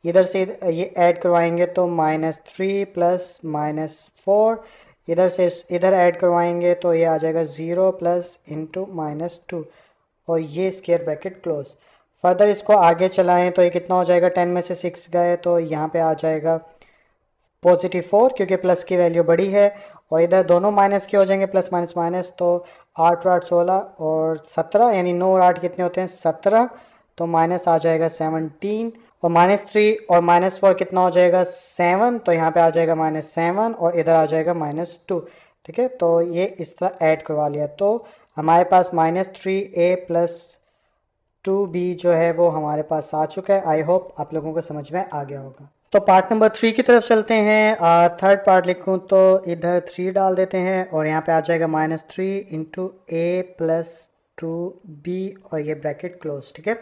इधर से ये ऐड करवाएंगे तो -3 प्लस -4, इधर से इधर ऐड करवाएंगे तो ये आ जाएगा 0 प्लस इंटू -2, और ये स्क्वायर ब्रैकेट क्लोज। फर्दर इसको आगे चलाएं तो ये कितना हो जाएगा, 10 में से 6 गए तो यहाँ पे आ जाएगा +4, क्योंकि प्लस की वैल्यू बड़ी है, और इधर दोनों माइनस के हो जाएंगे, प्लस माइनस माइनस, तो 8 8 16 और 17, यानी 9 और 8 कितने होते हैं 17, तो माइनस आ जाएगा 17, और -3 और -4 कितना हो जाएगा 7, तो यहाँ पे आ जाएगा -7, और इधर आ जाएगा -2। ठीक है, तो ये इस तरह ऐड करवा लिया, तो हमारे पास -3a + 2b जो है वो हमारे पास आ चुका है। आई होप आप लोगों को समझ में आ गया होगा। तो पार्ट नंबर 3 की तरफ चलते हैं। थर्ड पार्ट लिखूं तो इधर 3 डाल देते हैं, और यहाँ पे आ जाएगा -3 × a + 2b, और ये ब्रैकेट क्लोज। ठीक है,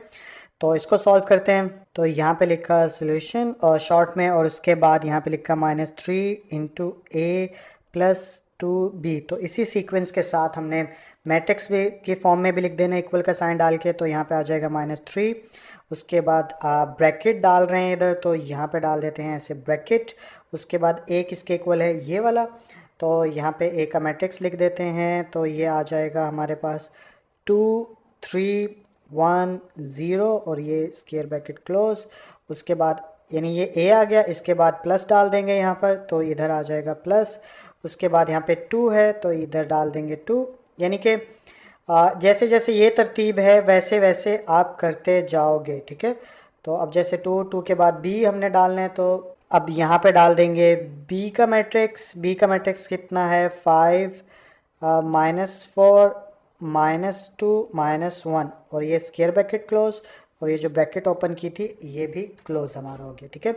तो इसको सॉल्व करते हैं। तो यहाँ पे लिखा सोल्यूशन और शॉर्ट में, और उसके बाद यहाँ पे लिखा -3 × a + 2b। तो इसी सीक्वेंस के साथ हमने मैट्रिक्स भी की फॉर्म में भी लिख देना इक्वल का साइन डाल के, तो यहाँ पे आ जाएगा -3, उसके बाद ब्रैकेट डाल रहे हैं इधर, तो यहाँ पे डाल देते हैं ऐसे ब्रैकेट। उसके बाद a किसके इक्वल है, ये वाला, तो यहाँ पे a का मैट्रिक्स लिख देते हैं, तो ये आ जाएगा हमारे पास 2 3 1 0, और ये स्क्वायर ब्रैकेट क्लोज। उसके बाद यानी ये a आ गया, इसके बाद प्लस डाल देंगे यहाँ पर, तो इधर आ जाएगा प्लस। उसके बाद यहाँ पे 2 है तो इधर डाल देंगे 2, यानी कि जैसे जैसे ये तरतीब है वैसे वैसे आप करते जाओगे। ठीक है, तो अब जैसे 2 2 के बाद b हमने डालना है, तो अब यहाँ पे डाल देंगे b का मैट्रिक्स। b का मैट्रिक्स कितना है 5 -4 -2 -1, और ये स्क्वायर ब्रैकेट क्लोज, और ये जो ब्रैकेट ओपन की थी ये भी क्लोज हमारा हो गया। ठीक है,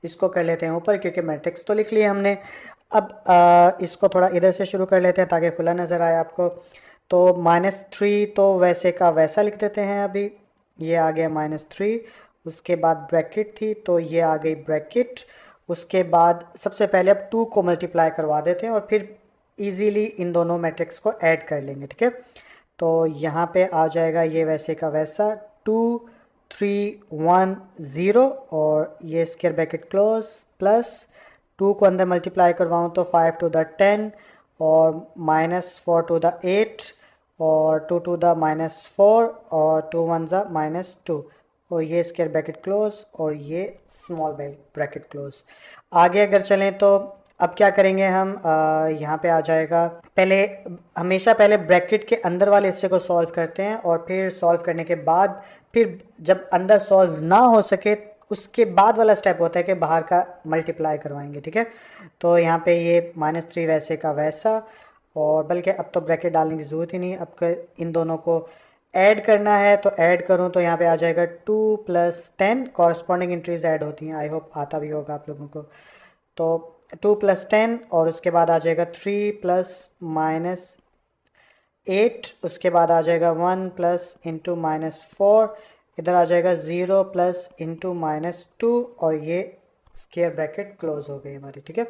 इसको कर लेते हैं ऊपर, क्योंकि मैट्रिक्स तो लिख लिए हमने। अब इसको थोड़ा इधर से शुरू कर लेते हैं ताकि खुला नज़र आए आपको। तो -3 तो वैसे का वैसा लिख देते हैं। अभी ये आ गया -3, उसके बाद ब्रैकेट थी तो ये आ गई ब्रैकेट। उसके बाद सबसे पहले अब 2 को मल्टीप्लाई करवा देते हैं, और फिर इजीली इन दोनों मैट्रिक्स को ऐड कर लेंगे। ठीक है, तो यहाँ पे आ जाएगा ये वैसे का वैसा 2 3 1 0, और ये स्क्वायर ब्रैकेट क्लोज, प्लस 2 को अंदर मल्टीप्लाई करवाऊँ तो 5 to the 10, और -4 to the 8, और 2 to the -4, और 2 1 ज़ा -2, और ये स्क्वायर ब्रैकेट क्लोज और ये स्मॉल ब्रैकेट क्लोज। आगे अगर चलें तो अब क्या करेंगे हम, यहाँ पे आ जाएगा, पहले हमेशा पहले ब्रैकेट के अंदर वाले हिस्से को सॉल्व करते हैं और फिर सॉल्व करने के बाद फिर जब अंदर सॉल्व ना हो सके उसके बाद वाला स्टेप होता है कि बाहर का मल्टीप्लाई करवाएंगे, ठीक है। तो यहाँ पे ये -3 वैसे का वैसा, और बल्कि अब तो ब्रैकेट डालने की ज़रूरत ही नहीं, अब इन दोनों को ऐड करना है तो ऐड करूँ तो यहाँ पे आ जाएगा 2 + 10, कॉरस्पॉन्डिंग एंट्रीज ऐड होती हैं, आई होप आता भी होगा आप लोगों को। तो 2 + 10 और उसके बाद आ जाएगा 3 + -8, उसके बाद आ जाएगा 1 + × -4, इधर आ जाएगा 0 + × -2 और ये स्क्वायर ब्रैकेट क्लोज हो गई हमारी, ठीक है।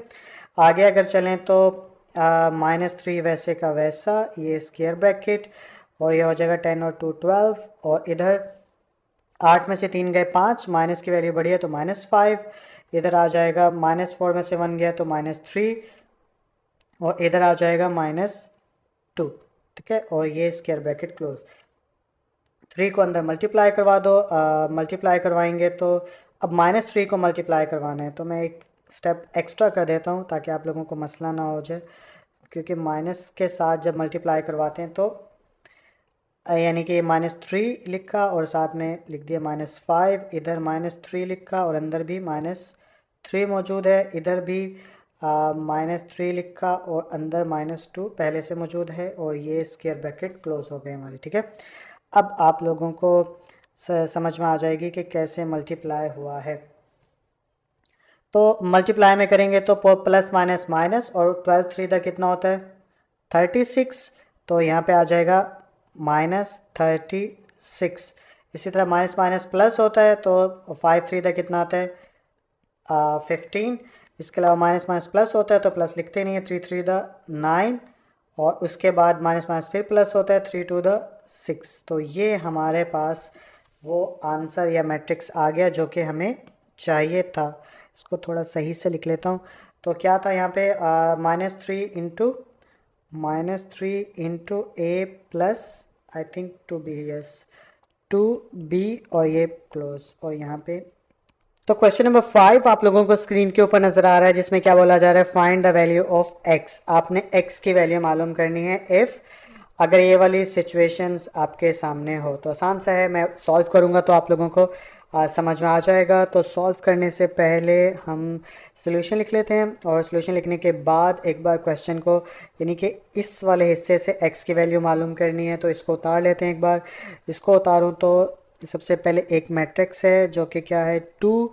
आगे अगर चलें तो -3 वैसे का वैसा, ये स्क्वायर ब्रैकेट, और ये हो जाएगा 10 और 2 12, और इधर 8 में से 3 गए 5, माइनस की वैल्यू बढ़ी है तो -5, इधर आ जाएगा -4 में से 1 गया तो -3, और इधर आ जाएगा -2, ठीक है। और ये स्क्वायर ब्रैकेट क्लोज। 3 को अंदर मल्टीप्लाई करवा दो, मल्टीप्लाई करवाएंगे तो अब -3 को मल्टीप्लाई करवाना है, तो मैं एक स्टेप एक्स्ट्रा कर देता हूँ ताकि आप लोगों को मसला ना हो जाए, क्योंकि माइनस के साथ जब मल्टीप्लाई करवाते हैं तो यानी कि -3 लिखा और साथ में लिख दिया -5, इधर -3 लिखा और अंदर भी -3 मौजूद है, इधर भी -3 लिखा और अंदर -2 पहले से मौजूद है, और ये स्क्वायर ब्रैकेट क्लोज हो गए हमारे, ठीक है। अब आप लोगों को समझ में आ जाएगी कि कैसे मल्टीप्लाई हुआ है। तो मल्टीप्लाई में करेंगे तो प्लस माइनस माइनस, और 12 3 तक कितना होता है 36, तो यहाँ पे आ जाएगा -36। इसी तरह माइनस माइनस प्लस होता है तो 5 3 तक कितना आता है 15। इसके अलावा माइनस माइनस प्लस होता है तो प्लस लिखते नहीं है, 3 3 9, और उसके बाद माइनस माइनस फिर प्लस होता है 3 2 6। तो ये हमारे पास वो आंसर या मैट्रिक्स आ गया जो कि हमें चाहिए था। इसको थोड़ा सही से लिख लेता हूँ। तो क्या था यहाँ पे -3 a plus I think 2b, yes 2b, और ये क्लोज, और यहाँ पे तो क्वेश्चन नंबर 5 आप लोगों को स्क्रीन के ऊपर नजर आ रहा है, जिसमें क्या बोला जा रहा है, find the value of x। आपने x की वैल्यू मालूम करनी है इफ़ अगर ये वाली सिचुएशंस आपके सामने हो। तो आसान सा है, मैं सॉल्व करूँगा तो आप लोगों को समझ में आ जाएगा। तो सॉल्व करने से पहले हम सोल्यूशन लिख लेते हैं, और सोल्यूशन लिखने के बाद एक बार क्वेश्चन को, यानी कि इस वाले हिस्से से x की वैल्यू मालूम करनी है, तो इसको उतार लेते हैं। एक बार इसको उतारूँ तो सबसे पहले एक मैट्रिक्स है जो कि क्या है 2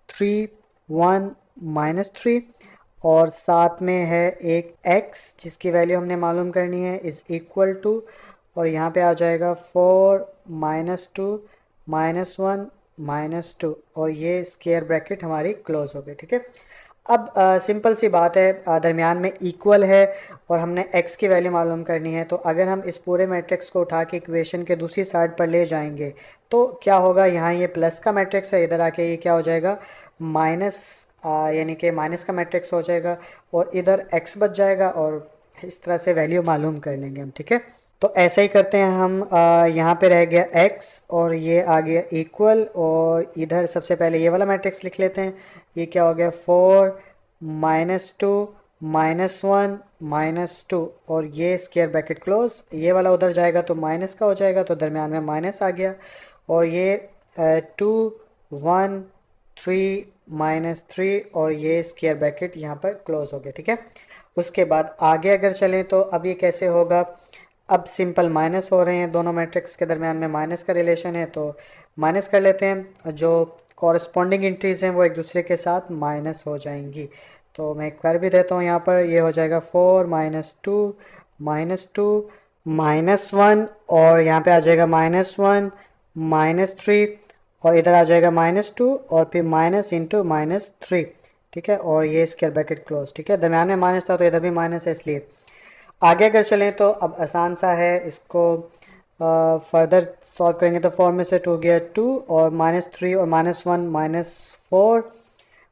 3 1 -3, और साथ में है एक x जिसकी वैल्यू हमने मालूम करनी है इज़ इक्वल टू, और यहाँ पे आ जाएगा 4 -2 -1 -2, और ये स्क्वायर ब्रैकेट हमारी क्लोज हो गई, ठीक है। अब सिंपल सी बात है, दरमियान में इक्वल है और हमने x की वैल्यू मालूम करनी है। तो अगर हम इस पूरे मैट्रिक्स को उठा के इक्वेशन के दूसरी साइड पर ले जाएंगे तो क्या होगा, यहाँ ये प्लस का मैट्रिक्स है, इधर आके ये क्या हो जाएगा माइनस, यानी कि माइनस का मैट्रिक्स हो जाएगा, और इधर x बच जाएगा, और इस तरह से वैल्यू मालूम कर लेंगे हम, ठीक है। तो ऐसे ही करते हैं हम, यहाँ पे रह गया x और ये आ गया इक्वल, और इधर सबसे पहले ये वाला मैट्रिक्स लिख लेते हैं। ये क्या हो गया 4 -2 -1 -2, और ये स्क्वायर ब्रैकेट क्लोज, ये वाला उधर जाएगा तो माइनस का हो जाएगा, तो दरमियान में माइनस आ गया, और ये 2 1 3 -3, और ये स्क्वायर ब्रैकेट यहाँ पर क्लोज हो गया, ठीक है। उसके बाद आगे अगर चलें तो अब ये कैसे होगा, अब सिंपल माइनस हो रहे हैं, दोनों मैट्रिक्स के दरमियान में माइनस का रिलेशन है, तो माइनस कर लेते हैं। जो कॉरस्पॉन्डिंग एंट्रीज हैं वो एक दूसरे के साथ माइनस हो जाएंगी। तो मैं कर भी देता हूँ, यहाँ पर ये हो जाएगा 4 -2 -2 -1, और यहाँ पे आ जाएगा -1 -3, और इधर आ जाएगा -2, और फिर माइनस इंटू -3, ठीक है। और ये स्क्वायर ब्रैकेट क्लोज, ठीक है। दरमियान में माइनस था तो इधर भी माइनस है, इसलिए आगे अगर चलें तो अब आसान सा है, इसको फर्दर सॉल्व करेंगे तो 4 में से 2 गया 2, और -3 और -1 -4,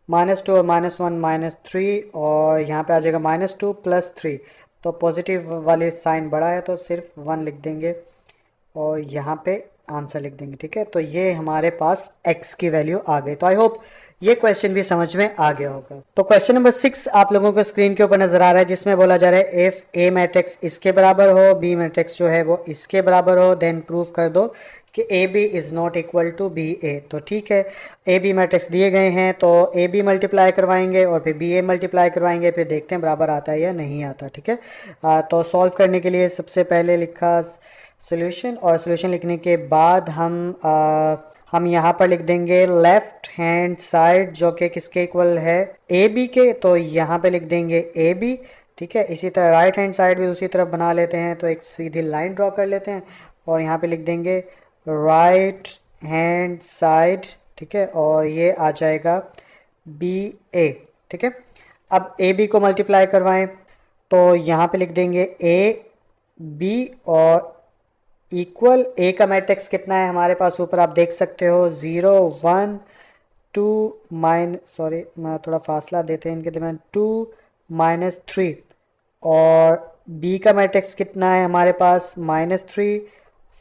-2 और -1 -3, और यहाँ पे आ जाएगा -2 + 3। तो पॉजिटिव वाली साइन बड़ा है तो सिर्फ 1 लिख देंगे, और यहाँ पे आंसर लिख देंगे। ठीक है, तो ये हमारे पास x की वैल्यू आ गई। तो आई होप ये क्वेश्चन भी समझ में आ गया होगा। तो क्वेश्चन नंबर 6 आप लोगों को स्क्रीन के ऊपर नजर आ रहा है, जिसमें बोला जा रहा है इफ ए मैट्रिक्स इसके बराबर हो, बी मैट्रिक्स जो है वो इसके बराबर हो, देन प्रूव कर दो कि A B is not equal to B A. तो ठीक है, ए बी मैट्रिक्स दिए गए हैं तो ए बी मल्टीप्लाई करवाएंगे और फिर बी ए मल्टीप्लाई करवाएंगे, फिर देखते हैं बराबर आता है या नहीं आता। ठीक है, तो सॉल्व करने के लिए सबसे पहले लिखा सोल्यूशन, और सोल्यूशन लिखने के बाद हम यहाँ पर लिख देंगे लेफ्ट हैंड साइड जो कि किसके इक्वल है, ए बी के, तो यहाँ पे लिख देंगे ए बी। ठीक है, इसी तरह राइट हैंड साइड भी दूसरी तरफ बना लेते हैं, तो एक सीधी लाइन ड्रॉ कर लेते हैं और यहाँ पे लिख देंगे राइट हैंड साइड। ठीक है, और ये आ जाएगा बी ए। ठीक है, अब ए बी को मल्टीप्लाई करवाएं, तो यहाँ पे लिख देंगे ए बी और इक्वल ए का मैट्रिक्स कितना है हमारे पास, ऊपर आप देख सकते हो 0 1 2 सॉरी मैं थोड़ा फासला देते हैं इनके दरमियान, 2 -3, और बी का मैट्रिक्स कितना है हमारे पास -3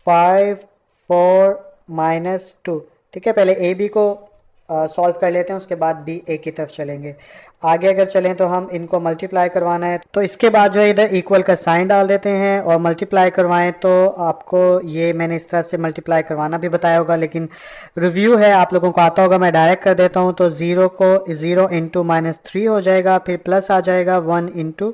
5 4 -2। ठीक है, पहले ए बी को सॉल्व कर लेते हैं, उसके बाद बी ए की तरफ चलेंगे। आगे अगर चलें तो हम इनको मल्टीप्लाई करवाना है, तो इसके बाद जो है इधर इक्वल का साइन डाल देते हैं और मल्टीप्लाई करवाएं। तो आपको ये मैंने इस तरह से मल्टीप्लाई करवाना भी बताया होगा, लेकिन रिव्यू है आप लोगों को आता होगा, मैं डायरेक्ट कर देता हूँ। तो 0 इंटू -3 हो जाएगा, फिर प्लस आ जाएगा 1 इंटू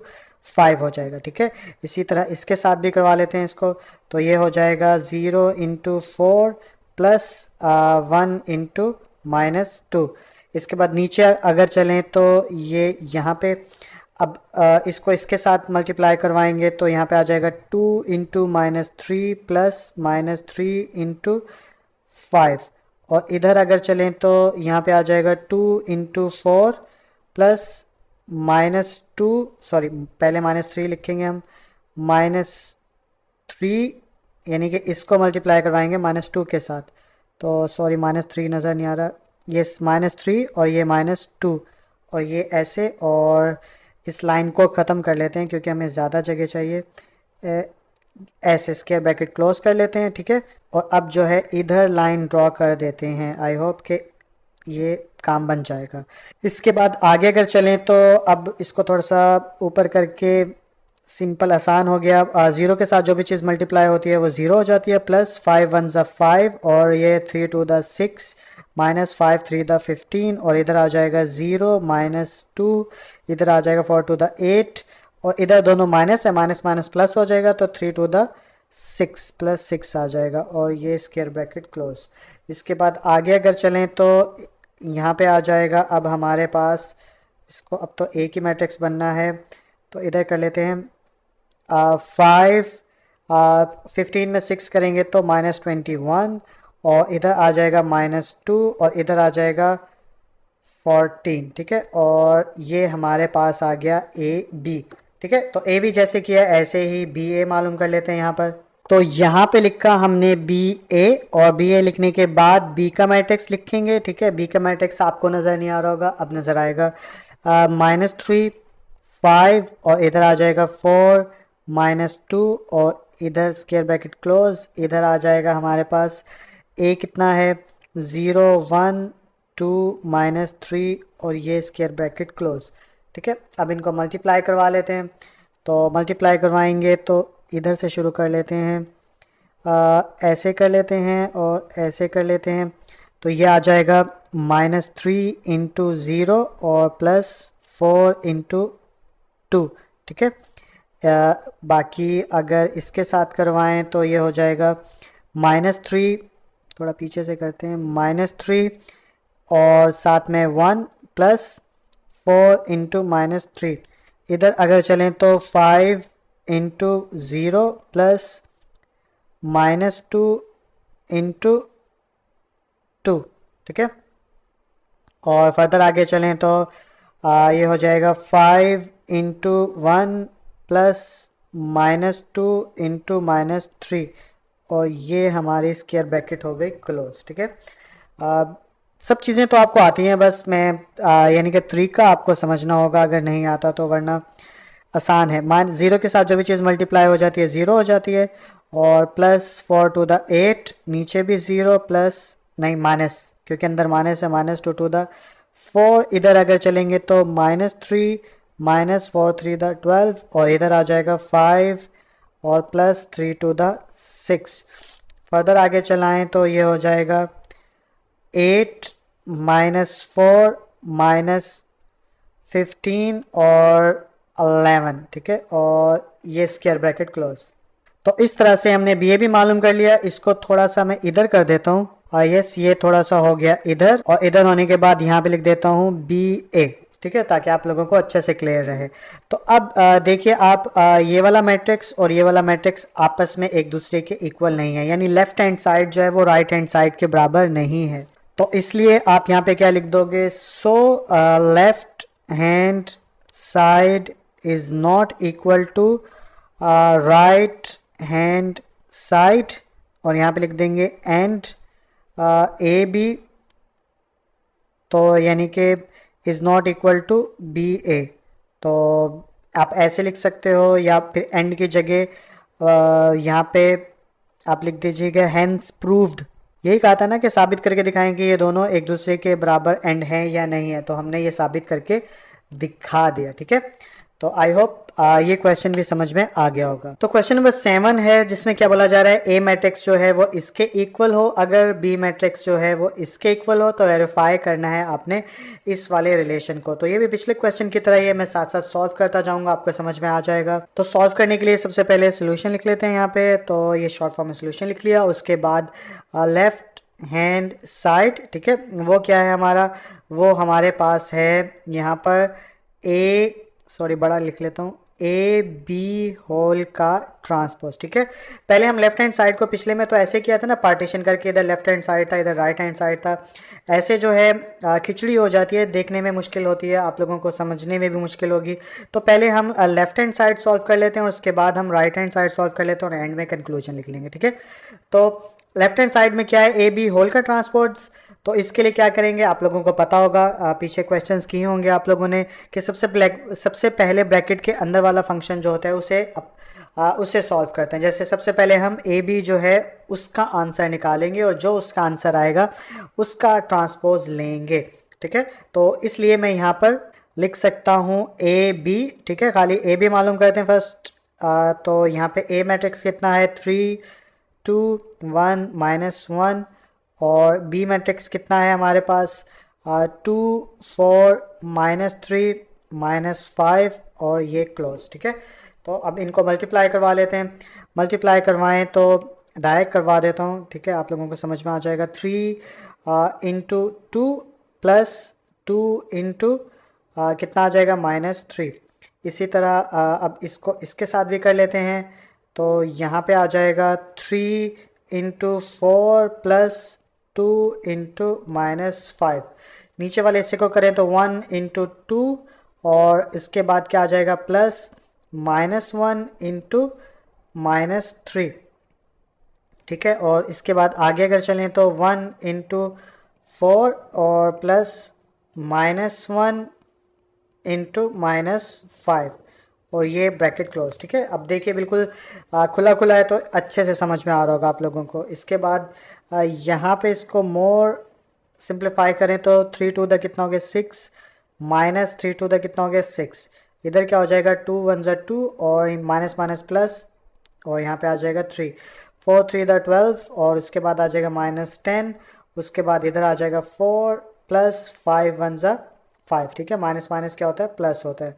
5 हो जाएगा। ठीक है, इसी तरह इसके साथ भी करवा लेते हैं इसको, तो ये हो जाएगा 0 इंटू 4 प्लस 1 इंटू -2। इसके बाद नीचे अगर चलें तो ये यहाँ पे अब इसको इसके साथ मल्टीप्लाई करवाएंगे, तो यहाँ पे आ जाएगा 2 इंटू -3 प्लस -3 इंटू 5, और इधर अगर चलें तो यहाँ पे आ जाएगा 2 इंटू 4 प्लस -2, सॉरी पहले -3 लिखेंगे हम, -3, यानी कि इसको मल्टीप्लाई करवाएंगे -2 के साथ, तो सॉरी -3 नज़र नहीं आ रहा, ये -3 और ये -2 और ये ऐसे, और इस लाइन को ख़त्म कर लेते हैं क्योंकि हमें ज़्यादा जगह चाहिए, ऐसे स्क्वायर ब्रैकेट क्लोज कर लेते हैं। ठीक है, और अब जो है इधर लाइन ड्रॉ कर देते हैं, आई होप कि ये काम बन जाएगा। इसके बाद आगे अगर चलें तो अब इसको थोड़ा सा ऊपर करके सिंपल आसान हो गया, 0 के साथ जो भी चीज़ मल्टीप्लाई होती है वो 0 हो जाती है, प्लस 5 1 ज़ा 5 और ये 3 2 दा 6 -5 3 दा 15, और इधर आ जाएगा 0 -2, इधर आ जाएगा 4 2 दा 8, और इधर दोनों माइनस है, माइनस माइनस प्लस हो जाएगा, तो 3 2 दा 6 प्लस 6 आ जाएगा, और ये स्क्वायर ब्रैकेट क्लोज। इसके बाद आगे अगर चलें तो यहाँ पे आ जाएगा अब हमारे पास, इसको अब तो ए की मैट्रिक्स बनना है, तो इधर कर लेते हैं 5 15 में 6 करेंगे तो -21, और इधर आ जाएगा -2 और इधर आ जाएगा 14। ठीक है, और ये हमारे पास आ गया ए बी। ठीक है, तो ए बी जैसे किया ऐसे ही बी ए मालूम कर लेते हैं यहाँ पर। तो यहाँ पे लिखा हमने बी ए, और बी ए लिखने के बाद बी का मैट्रिक्स लिखेंगे। ठीक है, बी का मैट्रिक्स आपको नज़र नहीं आ रहा होगा, अब नज़र आएगा, -3 5 और इधर आ जाएगा 4 -2 और इधर स्क्वायर ब्रैकेट क्लोज, इधर आ जाएगा हमारे पास ए कितना है 0 1 2 -3 और ये स्क्वायर ब्रैकेट क्लोज। ठीक है, अब इनको मल्टीप्लाई करवा लेते हैं, तो मल्टीप्लाई करवाएंगे तो इधर से शुरू कर लेते हैं, ऐसे कर लेते हैं और ऐसे कर लेते हैं, तो ये आ जाएगा -3 इंटू 0 और +4 इंटू 2। ठीक है, बाकी अगर इसके साथ करवाएं तो ये हो जाएगा -3, थोड़ा पीछे से करते हैं, -3 और साथ में 1 +4 इंटू -3। इधर अगर चलें तो 5 इंटू 0 प्लस -2 इंटू 2। ठीक है, और फर्दर आगे चलें तो ये हो जाएगा 5 इंटू 1 प्लस -2 इंटू -3 और ये हमारी स्क्वायर ब्रैकेट हो गई क्लोज। ठीक है, सब चीज़ें तो आपको आती हैं, बस मैं यानी कि तरीका आपको समझना होगा, अगर नहीं आता तो, वरना आसान है। 0 के साथ जो भी चीज़ मल्टीप्लाई हो जाती है 0 हो जाती है, और प्लस 4 टू द 8, नीचे भी 0 प्लस नहीं माइनस, क्योंकि अंदर माइनस है, -2 टू द 4, इधर अगर चलेंगे तो -3 -4 3 द 12, और इधर आ जाएगा 5 और +3 टू द 6। फर्दर आगे चलाएं तो ये हो जाएगा 8 -4 -15 और 11, ठीक है, और ये स्क्वायर ब्रैकेट क्लोज। तो इस तरह से हमने बी ए भी मालूम कर लिया। इसको थोड़ा सा मैं इधर कर देता हूँ, यस ये थोड़ा सा हो गया इधर, और इधर होने के बाद यहाँ पे लिख देता हूँ बी ए, ठीक है, ताकि आप लोगों को अच्छे से क्लियर रहे। तो अब देखिए आप, ये वाला मैट्रिक्स और ये वाला मैट्रिक्स आपस में एक दूसरे के इक्वल नहीं है, यानी लेफ्ट हैंड साइड जो है वो राइट हैंड साइड के बराबर नहीं है। तो इसलिए आप यहाँ पे क्या लिख दोगे, so left hand side is not equal to right hand side, और यहाँ पे लिख देंगे एंड ए बी, तो यानी कि is not equal to B A. तो आप ऐसे लिख सकते हो, या फिर एंड की जगह यहाँ पे आप लिख दीजिएगा हैंस प्रूव्ड। यही कहा था ना कि साबित करके दिखाएं कि ये दोनों एक दूसरे के बराबर एंड हैं या नहीं है, तो हमने ये साबित करके दिखा दिया, ठीक है। तो आई होप ये क्वेश्चन भी समझ में आ गया होगा। तो क्वेश्चन नंबर 7 है, जिसमें क्या बोला जा रहा है, ए मैट्रिक्स जो है वो इसके इक्वल हो, अगर बी मैट्रिक्स जो है वो इसके इक्वल हो, तो वेरीफाई करना है आपने इस वाले रिलेशन को। तो ये भी पिछले क्वेश्चन की तरह ही है, मैं साथ साथ सॉल्व करता जाऊंगा, आपको समझ में आ जाएगा। तो सॉल्व करने के लिए सबसे पहले सोल्यूशन लिख लेते हैं यहाँ पे। तो ये शॉर्ट फॉर्म में सोल्यूशन लिख लिया, उसके बाद लेफ्ट हैंड साइड, ठीक है, वो क्या है हमारा, वो हमारे पास है यहाँ पर बड़ा लिख लेता हूँ, ए बी होल का ट्रांसपोज, ठीक है। पहले हम लेफ्ट हैंड साइड को पिछले में तो ऐसे किया था ना, पार्टीशन करके, इधर लेफ्ट हैंड साइड था, इधर राइट हैंड साइड था। ऐसे जो है खिचड़ी हो जाती है, देखने में मुश्किल होती है, आप लोगों को समझने में भी मुश्किल होगी। तो पहले हम लेफ्ट हैंड साइड सॉल्व कर लेते हैं, और उसके बाद हम राइट हैंड साइड सॉल्व कर लेते हैं, और एंड में कंक्लूजन लिख लेंगे, ठीक है। तो लेफ्ट हैंड साइड में क्या है, ए बी होल का ट्रांसपोज। तो इसके लिए क्या करेंगे, आप लोगों को पता होगा, पीछे क्वेश्चंस किए होंगे आप लोगों ने, कि सबसे पहले ब्रैकेट के अंदर वाला फंक्शन जो होता है उसे सॉल्व करते हैं। जैसे सबसे पहले हम ए बी जो है उसका आंसर निकालेंगे, और जो उसका आंसर आएगा उसका ट्रांसपोज लेंगे, ठीक है। तो इसलिए मैं यहाँ पर लिख सकता हूँ ए बी, ठीक है, खाली ए बी मालूम करते हैं फर्स्ट। तो यहाँ पे ए मैट्रिक्स कितना है, 3 2 1 -1, और बी मैट्रिक्स कितना है हमारे पास, 2 4 -3 -5, और ये क्लोज, ठीक है। तो अब इनको मल्टीप्लाई करवा लेते हैं। मल्टीप्लाई करवाएं तो डायरेक्ट करवा देता हूँ, ठीक है, आप लोगों को समझ में आ जाएगा। 3 इंटू 2 प्लस 2 इंटू कितना आ जाएगा, -3। इसी तरह अब इसको इसके साथ भी कर लेते हैं। तो यहाँ पे आ जाएगा 3 इंटू 4 प्लस 2 इंटू -5। नीचे वाले हिस्से को करें तो 1 इंटू 2, और इसके बाद क्या आ जाएगा, प्लस -1 इंटू -3, ठीक है। और इसके बाद आगे अगर चलें तो 1 इंटू 4 और प्लस -1 इंटू -5, और ये ब्रैकेट क्लोज, ठीक है। अब देखिए बिल्कुल खुला खुला है, तो अच्छे से समझ में आ रहा होगा आप लोगों को। इसके बाद यहाँ पे इसको मोर सिंप्लीफाई करें तो 3 टू द कितना हो गया, 6 -3 टू द कितना हो गया, 6। इधर क्या हो जाएगा, 2 1 ज़ा 2, और माइनस माइनस प्लस, और यहाँ पे आ जाएगा 3 4 3 द 12, और उसके बाद आ जाएगा -10। उसके बाद इधर आ जाएगा 4 प्लस 5 1 ज़ा 5, ठीक है। माइनस माइनस क्या होता है, प्लस होता है।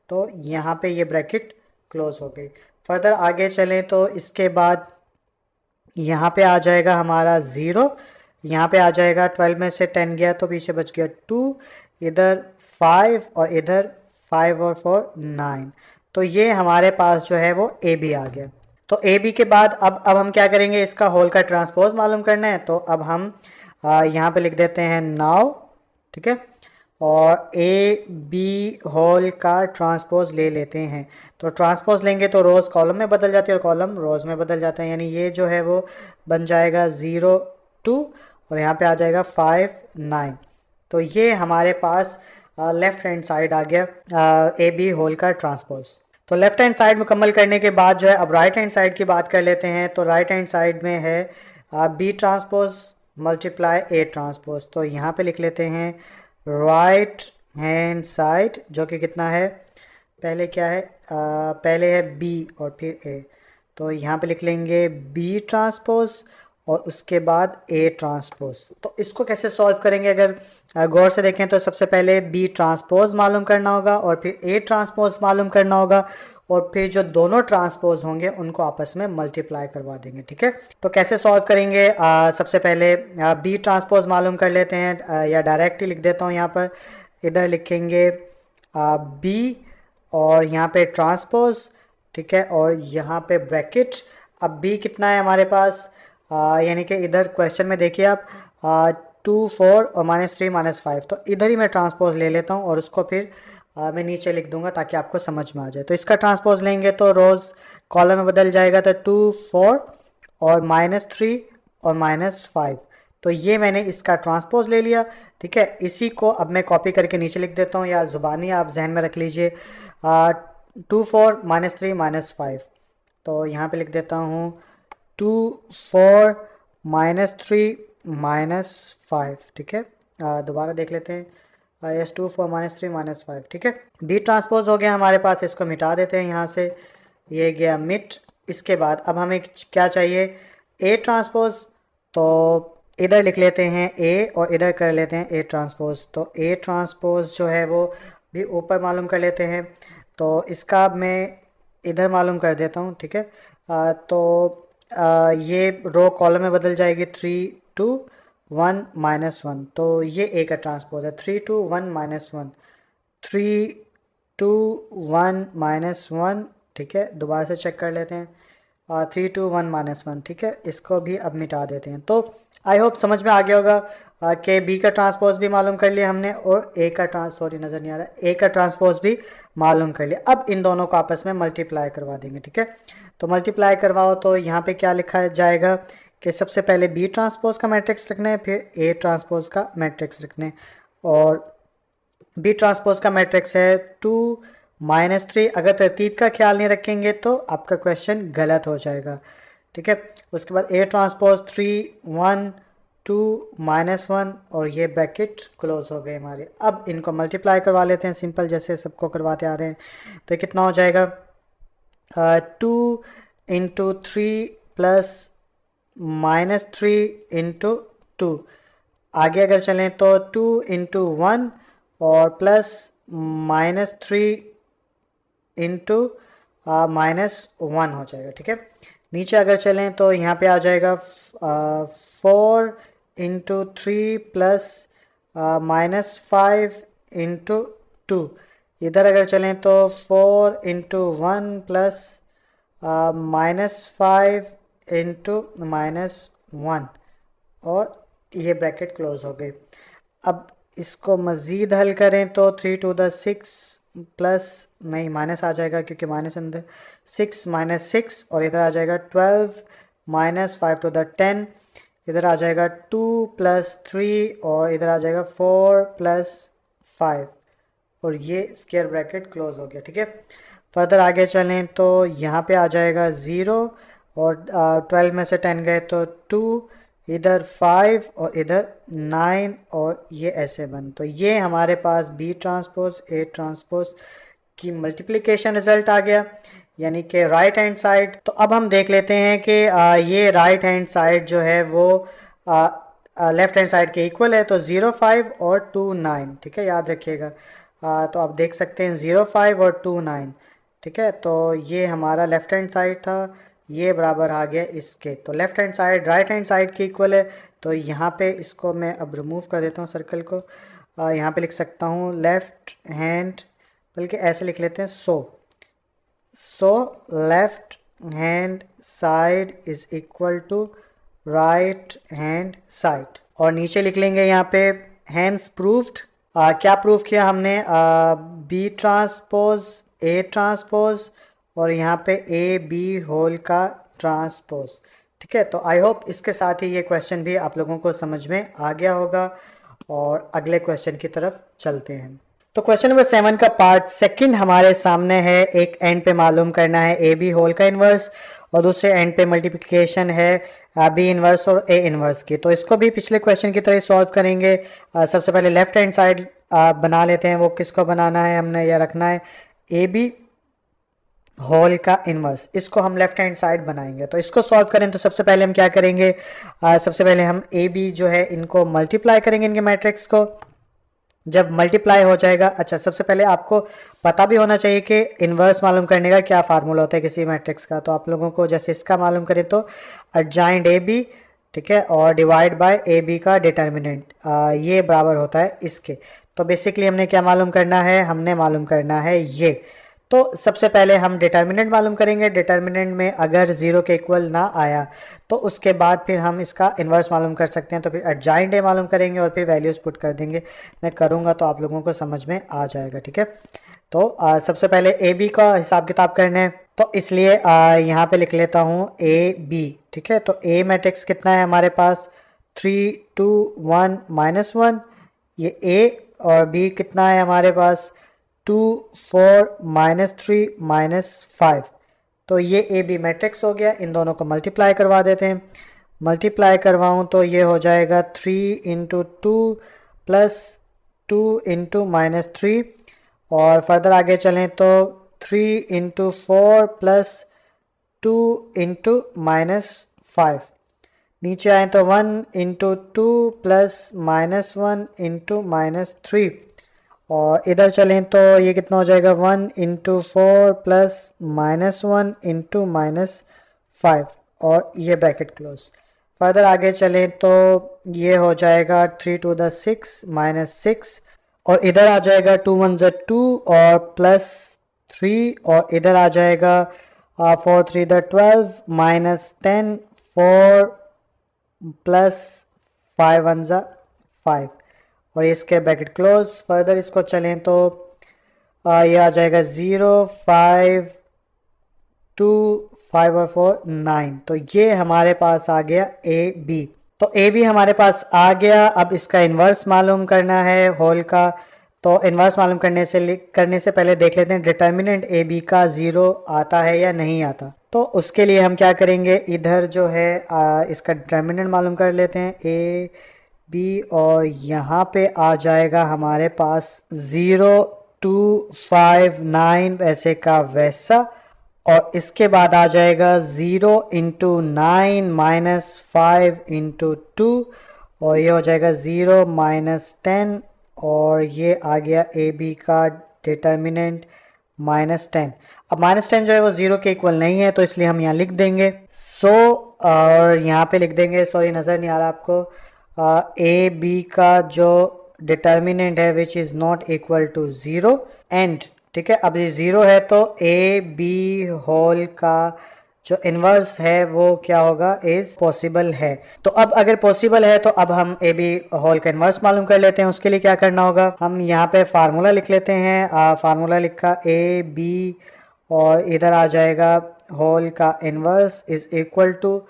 तो यहाँ पे ये ब्रैकेट क्लोज हो गई। फर्दर आगे चलें तो इसके बाद यहाँ पे आ जाएगा हमारा 0, यहाँ पे आ जाएगा 12 में से 10 गया तो पीछे बच गया 2, इधर 5, और इधर 5 और 4 9। तो ये हमारे पास जो है वो ए बी आ गया। तो ए बी के बाद अब हम क्या करेंगे, इसका होल का ट्रांसपोज मालूम करना है। तो अब हम यहाँ पे लिख देते हैं नाउ, ठीक है, और ए बी होल का ट्रांसपोज ले लेते हैं। तो ट्रांसपोज लेंगे तो रोज़ कॉलम में बदल जाती है और कॉलम रोज़ में बदल जाता है, यानी ये जो है वो बन जाएगा 0 2, और यहाँ पे आ जाएगा 5 9। तो ये हमारे पास लेफ्ट हैंड साइड आ गया ए बी होल का ट्रांसपोज। तो लेफ्ट हैंड साइड मुकम्मल करने के बाद जो है अब राइट हैंड साइड की बात कर लेते हैं। तो राइट हैंड साइड में है B transpose multiply A transpose. तो यहाँ पे लिख लेते हैं राइट हैंड साइड जो कि कितना है, पहले क्या है, पहले है बी और फिर ए। तो यहाँ पे लिख लेंगे बी ट्रांसपोज और उसके बाद ए ट्रांसपोज। तो इसको कैसे सॉल्व करेंगे, अगर गौर से देखें तो सबसे पहले बी ट्रांसपोज मालूम करना होगा और फिर ए ट्रांसपोज मालूम करना होगा और फिर जो दोनों ट्रांसपोज होंगे उनको आपस में मल्टीप्लाई करवा देंगे। ठीक है, तो कैसे सॉल्व करेंगे, सबसे पहले बी ट्रांसपोज मालूम कर लेते हैं, या डायरेक्ट ही लिख देता हूँ। यहाँ पर इधर लिखेंगे बी और यहाँ पे ट्रांसपोज, ठीक है, और यहाँ पे ब्रैकेट। अब बी कितना है हमारे पास, यानी कि इधर क्वेश्चन में देखिए आप 2 4 और -3 -5। तो इधर ही मैं ट्रांसपोज ले लेता हूँ और उसको फिर मैं नीचे लिख दूंगा ताकि आपको समझ में आ जाए। तो इसका ट्रांसपोज लेंगे तो रोज़ कॉलम में बदल जाएगा, तो 2 4 और -3 और -5। तो ये मैंने इसका ट्रांसपोज ले लिया। ठीक है, इसी को अब मैं कॉपी करके नीचे लिख देता हूँ, या ज़ुबानी आप जहन में रख लीजिए 2 4 -3 -5। तो यहाँ पे लिख देता हूँ 2 4 -3 -5। ठीक है, दोबारा देख लेते हैं, यस 2 4 -3 -5। ठीक है, बी ट्रांसपोज हो गया हमारे पास, इसको मिटा देते हैं यहाँ से, ये गया मिट। इसके बाद अब हमें क्या चाहिए, ए ट्रांसपोज। तो इधर लिख लेते हैं ए और इधर कर लेते हैं ए ट्रांसपोज। तो ए ट्रांसपोज जो है वो भी ऊपर मालूम कर लेते हैं। तो इसका मैं इधर मालूम कर देता हूँ। ठीक है, तो ये रो कॉलम में बदल जाएगी 3 2 1 -1। तो ये ए का ट्रांसपोज है 3 2 1 -1 3 2 1 -1। ठीक है, दोबारा से चेक कर लेते हैं 3 2 1 -1। ठीक है, इसको भी अब मिटा देते हैं। तो आई होप समझ में आ गया होगा कि बी का ट्रांसपोज भी मालूम कर लिया हमने और ए का नज़र नहीं आ रहा, ए का ट्रांसपोज भी मालूम कर लिया। अब इन दोनों को आपस में मल्टीप्लाई करवा देंगे। ठीक है, तो मल्टीप्लाई करवाओ तो यहाँ पे क्या लिखा जाएगा कि सबसे पहले बी ट्रांसपोज का मैट्रिक्स रखना है, फिर ए ट्रांसपोज का मैट्रिक्स रखना है। और बी ट्रांसपोज का मैट्रिक्स है 2 -3। अगर तरतीब का ख्याल नहीं रखेंगे तो आपका क्वेश्चन गलत हो जाएगा। ठीक है, उसके बाद ए ट्रांसपोज 3 1 2 -1 और ये ब्रैकेट क्लोज हो गए हमारे। अब इनको मल्टीप्लाई करवा लेते हैं सिंपल, जैसे सबको करवाते आ रहे हैं। तो ये कितना हो जाएगा 2 × 3 प्लस -3 × 2। आगे अगर चलें तो 2 × 1 और प्लस -3 × -1 हो जाएगा। ठीक है, नीचे अगर चलें तो यहाँ पे आ जाएगा 4 × 3 प्लस -5 × 2। इधर अगर चलें तो 4 × 1 प्लस -5 × -1 और ये ब्रैकेट क्लोज हो गई। अब इसको मज़ीद हल करें तो 3 to the 6 प्लस नहीं माइनस आ जाएगा क्योंकि माइनस अंदर 6 -6 और इधर आ जाएगा 12 -5 to the 10। इधर आ जाएगा 2 + 3 और इधर आ जाएगा 4 + 5 और ये स्क्वायर ब्रैकेट क्लोज हो गया। ठीक है, फर्दर आगे चलें तो यहाँ पे आ जाएगा 0 और 12 में से 10 गए तो 2, इधर 5 और इधर 9 और ये ऐसे बन। तो ये हमारे पास बी ट्रांसपोज ए ट्रांसपोज की मल्टीप्लिकेशन रिजल्ट आ गया, यानी कि राइट हैंड साइड। तो अब हम देख लेते हैं कि ये राइट हैंड साइड जो है वो लेफ्ट हैंड साइड के इक्वल है। तो 0 5 और 2 9। ठीक है, याद रखिएगा। तो आप देख सकते हैं 0 5 और 2 9। ठीक है, तो ये हमारा लेफ्ट हैंड साइड था, ये बराबर आ गया इसके। तो left hand side right hand side के इक्वल है। तो यहाँ पे इसको मैं अब रिमूव कर देता हूँ सर्कल को। यहाँ पे लिख सकता हूँ लेफ्ट हैंड, बल्कि ऐसे लिख लेते हैं so left hand side is equal to right hand side. और नीचे लिख लेंगे यहाँ पे हैंड्स प्रूव्ड। क्या प्रूव किया हमने, बी ट्रांसपोज ए ट्रांसपोज और यहाँ पे ए बी होल का ट्रांसपोज। ठीक है, तो आई होप इसके साथ ही ये क्वेश्चन भी आप लोगों को समझ में आ गया होगा और अगले क्वेश्चन की तरफ चलते हैं। तो क्वेश्चन नंबर 7 का पार्ट सेकंड हमारे सामने है। एक एंड पे मालूम करना है ए बी होल का इन्वर्स और दूसरे एंड पे मल्टीप्लिकेशन है बी इन्वर्स और ए इन्वर्स की। तो इसको भी पिछले क्वेश्चन की तरह सॉल्व करेंगे। सबसे पहले लेफ्ट हैंड साइड बना लेते हैं। वो किसको बनाना है, हमने यह रखना है ए बी होल का इन्वर्स, इसको हम लेफ्ट हैंड साइड बनाएंगे। तो इसको सॉल्व करें तो सबसे पहले हम क्या करेंगे, सबसे पहले हम ए बी जो है इनको मल्टीप्लाई करेंगे, इनके मैट्रिक्स को। जब मल्टीप्लाई हो जाएगा, अच्छा सबसे पहले आपको पता भी होना चाहिए कि इन्वर्स मालूम करने का क्या फार्मूला होता है किसी मैट्रिक्स का। तो आप लोगों को जैसे इसका मालूम करें तो एडजॉइंट ए बी, ठीक है, और डिवाइड बाय ए बी का डिटर्मिनेंट, ये बराबर होता है इसके। तो बेसिकली हमने क्या मालूम करना है, हमने मालूम करना है ये। तो सबसे पहले हम डिटर्मिनेंट मालूम करेंगे। डिटर्मिनेंट में अगर जीरो के इक्वल ना आया तो उसके बाद फिर हम इसका इन्वर्स मालूम कर सकते हैं। तो फिर एडजॉइंट ए मालूम करेंगे और फिर वैल्यूज़ पुट कर देंगे। मैं करूँगा तो आप लोगों को समझ में आ जाएगा, ठीक है। तो सबसे पहले ए बी का हिसाब किताब करना है, तो इसलिए यहाँ पे लिख लेता हूँ ए बी, ठीक है। तो ए मैट्रिक्स कितना है हमारे पास, 3 2 1 -1, ये ए, और बी कितना है हमारे पास 2 4 -3 -5। तो ये ए बी मैट्रिक्स हो गया। इन दोनों को मल्टीप्लाई करवा देते हैं। मल्टीप्लाई करवाऊँ तो ये हो जाएगा 3 × 2 + 2 × -3, और फर्दर आगे चलें तो 3 × 4 + 2 × -5। नीचे आए तो 1 × 2 + -1 × -3, और इधर चलें तो ये कितना हो जाएगा 1 × 4 + -1 × -5, और ये ब्रैकेट क्लोज। फर्दर आगे चलें तो ये हो जाएगा 3 × 6 -6, और इधर आ जाएगा 2 × 1 = 2 और +3, और इधर आ जाएगा 4 × 3 = 12 -10 4 + 5 × 1 = 5, और इसके ब्रैकेट क्लोज। फर्दर इसको चलें तो ये आ जाएगा 0 5 2 5 और 4 9। तो ये हमारे पास आ गया ए बी। तो ए बी हमारे पास आ गया। अब इसका इन्वर्स मालूम करना है होल का। तो इन्वर्स मालूम करने से पहले देख लेते हैं डिटर्मिनेंट ए बी का 0 आता है या नहीं आता। तो उसके लिए हम क्या करेंगे, इधर जो है इसका डिटर्मिनेंट मालूम कर लेते हैं ए बी, और यहाँ पे आ जाएगा हमारे पास 0 2 5 9 वैसे का वैसा, और इसके बाद आ जाएगा 0 × 9 -5 × 2, और ये हो जाएगा 0 -10, और ये आ गया ए बी का डिटर्मिनेंट -10। अब -10 जो है वो 0 के इक्वल नहीं है, तो इसलिए हम यहाँ लिख देंगे और यहाँ पे लिख देंगे, सॉरी नज़र नहीं आ रहा आपको, ए बी का जो डिटर्मिनेंट है which is not equal to 0 and, ठीक है। अब ये 0 है तो ए बी होल का जो इन्वर्स है वो क्या होगा, इज पॉसिबल है। तो अब अगर पॉसिबल है तो अब हम ए बी होल का इन्वर्स मालूम कर लेते हैं। उसके लिए क्या करना होगा, हम यहाँ पे फार्मूला लिख लेते हैं। फार्मूला लिखा ए बी, और इधर आ जाएगा होल का इन्वर्स इज इक्वल टू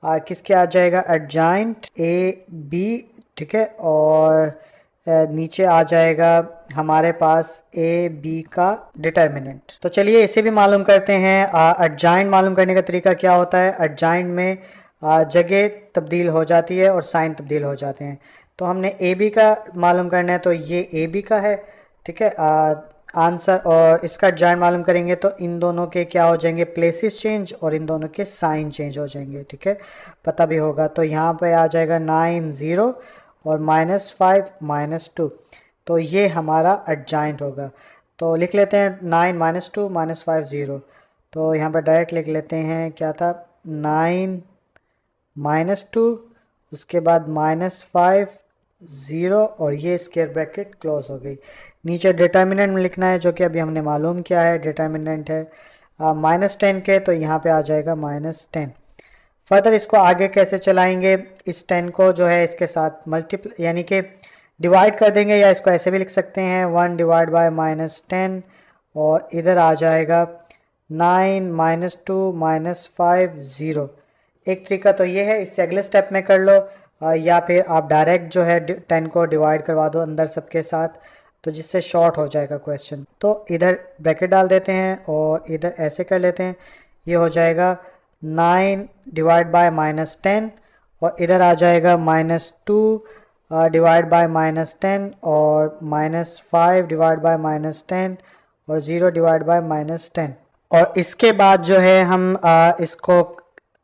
किसके आ जाएगा, एडजॉइंट ए बी, ठीक है, और नीचे आ जाएगा हमारे पास ए बी का डिटर्मिनेंट। तो चलिए इसे भी मालूम करते हैं। एडजॉइंट मालूम करने का तरीका क्या होता है, एडजॉइंट में जगह तब्दील हो जाती है और साइन तब्दील हो जाते हैं। तो हमने ए बी का मालूम करना है, तो ये ए बी का है, ठीक है, आंसर, और इसका एडजॉइंट मालूम करेंगे तो इन दोनों के क्या हो जाएंगे, प्लेसेस चेंज, और इन दोनों के साइन चेंज हो जाएंगे, ठीक है, पता भी होगा। तो यहाँ पे आ जाएगा 9 0 और -5 -2, तो ये हमारा एडजॉइंट होगा। तो लिख लेते हैं 9 -2 -5 0। तो यहाँ पर डायरेक्ट लिख लेते हैं, क्या था 9 -2, उसके बाद -5 0, और ये स्क्वायर ब्रैकेट क्लोज हो गई। नीचे डिटर्मिनेंट में लिखना है जो कि अभी हमने मालूम किया है, डिटर्मिनेंट है -10 के, तो यहाँ पे आ जाएगा -10। फर्दर इसको आगे कैसे चलाएंगे, इस 10 को जो है इसके साथ मल्टीप्लाई यानी कि डिवाइड कर देंगे, या इसको ऐसे भी लिख सकते हैं 1 डिवाइड बाय -10, और इधर आ जाएगा 9 -2 -5 0। एक तरीका तो ये है, इससे अगले स्टेप में कर लो, या फिर आप डायरेक्ट जो है 10 को डिवाइड करवा दो अंदर सबके साथ, तो जिससे शॉर्ट हो जाएगा क्वेश्चन। तो इधर ब्रैकेट डाल देते हैं और इधर ऐसे कर लेते हैं, ये हो जाएगा 9 डिवाइड बाय -10 और इधर आ जाएगा -2 डिवाइड बाय -10 और -5 डिवाइड बाय -10 और 0 डिवाइड बाय -10। और इसके बाद जो है हम इसको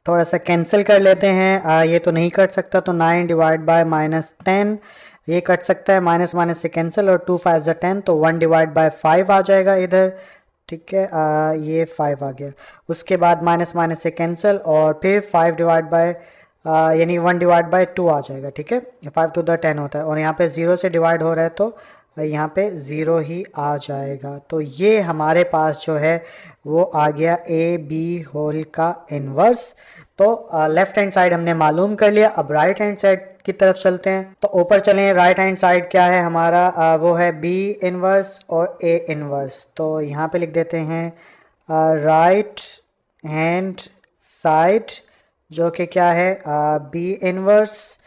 थोड़ा सा कैंसिल कर लेते हैं। ये तो नहीं कट सकता, तो 9 डिवाइड बाय -10 ये कट सकता है, माइनस माइनस से कैंसिल, और 2 5 10, तो 1 डिवाइड बाय 5 आ जाएगा इधर। ठीक है, ये 5 आ गया। उसके बाद माइनस माइनस से कैंसिल और फिर 5 डिवाइड बाय यानी 1 डिवाइड बाय 2 आ जाएगा। ठीक है, 5 टू द 10 होता है और यहाँ पे 0 से डिवाइड हो रहा है तो यहाँ पे 0 ही आ जाएगा। तो ये हमारे पास जो है वो आ गया ए बी होल का इन्वर्स। तो लेफ्ट हैंड साइड हमने मालूम कर लिया। अब राइट हैंड साइड की तरफ चलते हैं। तो ऊपर चलें, राइट हैंड साइड क्या है हमारा, वो है बी इन्वर्स और ए इन्वर्स। तो यहाँ पे लिख देते हैं राइट हैंड साइड जो कि क्या है बी इन्वर्स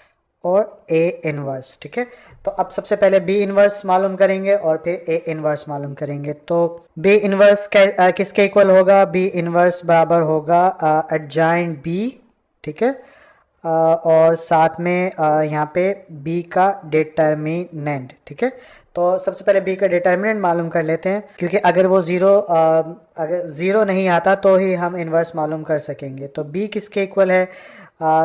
और ए इन्वर्स। ठीक है, तो अब सबसे पहले बी इन्वर्स मालूम करेंगे और फिर ए इन्वर्स मालूम करेंगे। तो बी इन्वर्स किसके इक्वल होगा, बी इन्वर्स बराबर होगा एडजॉइंट बी। ठीक है, और साथ में यहाँ पे b का डिटर्मिनेंट। ठीक है, तो सबसे पहले b का डिटर्मिनेंट मालूम कर लेते हैं, क्योंकि अगर वो अगर ज़ीरो नहीं आता तो ही हम इन्वर्स मालूम कर सकेंगे। तो b किसके इक्वल है,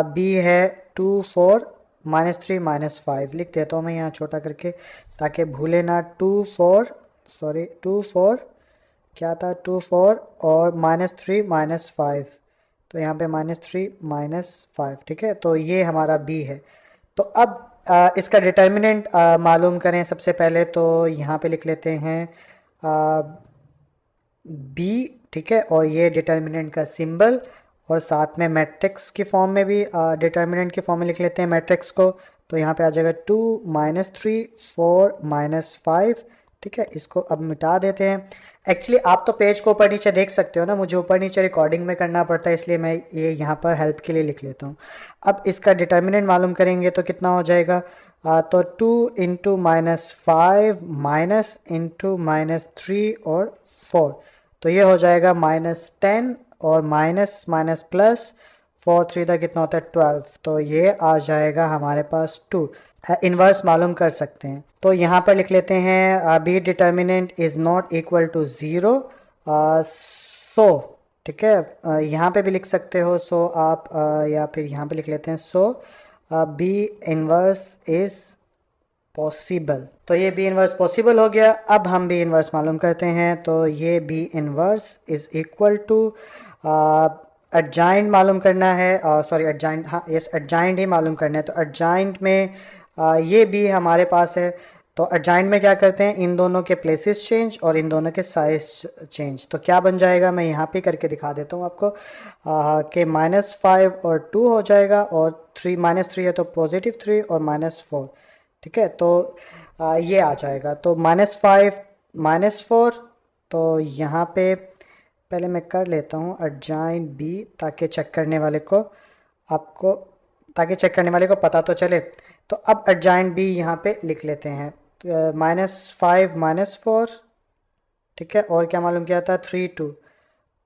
b है 2 4 -3 -5। लिख देता हूँ मैं यहाँ छोटा करके ताकि भूले ना। 2 4 क्या था, 2 4 और -3 -5, तो यहाँ पे -3 -5। ठीक है, तो ये हमारा b है। तो अब इसका डिटर्मिनेंट मालूम करें सबसे पहले। तो यहाँ पे लिख लेते हैं b। ठीक है, और ये डिटर्मिनेंट का सिंबल, और साथ में मैट्रिक्स की फॉर्म में भी डिटर्मिनेंट की फॉर्म में लिख लेते हैं मैट्रिक्स को। तो यहाँ पे आ जाएगा 2 -3 4 -5। ठीक है, इसको अब मिटा देते हैं। एक्चुअली आप तो पेज को ऊपर नीचे देख सकते हो ना, मुझे ऊपर नीचे रिकॉर्डिंग में करना पड़ता है, इसलिए मैं ये यहाँ पर हेल्प के लिए लिख लेता हूँ। अब इसका डिटर्मिनेंट मालूम करेंगे तो कितना हो जाएगा, तो 2 × -5 माइनस इंटू -3 और 4, तो ये हो जाएगा -10 और माइनस माइनस प्लस 4 3 का कितना होता है 12, तो ये आ जाएगा हमारे पास 2। इन्वर्स मालूम कर सकते हैं। तो यहाँ पर लिख लेते हैं B determinant is not equal to 0। So ठीक है, यहाँ पे भी लिख सकते हो सो आप, या फिर यहाँ पे लिख लेते हैं सो बी इन्वर्स इज़ पॉसिबल। तो ये बी इन्वर्स पॉसिबल हो गया। अब हम बी इन्वर्स मालूम करते हैं। तो ये B inverse is equal to adjoint मालूम करना है, सॉरी एडजॉइंट, हाँ यस एडजॉइंट ही मालूम करना है। तो एडजॉइंट में ये बी हमारे पास है। तो एडजॉइंट में क्या करते हैं, इन दोनों के प्लेसेस चेंज और इन दोनों के साइज चेंज। तो क्या बन जाएगा, मैं यहाँ पे करके दिखा देता हूँ आपको कि -5 और 2 हो जाएगा, और 3 -3 है तो +3 और -4। ठीक है, तो ये आ जाएगा। तो -5 -4, तो यहाँ पे पहले मैं कर लेता हूँ एडजॉइंट बी ताकि चेक करने वाले को पता तो चले। तो अब एडजॉइंट बी यहाँ पे लिख लेते हैं, -5 -4। ठीक है, और क्या मालूम किया था 3 2,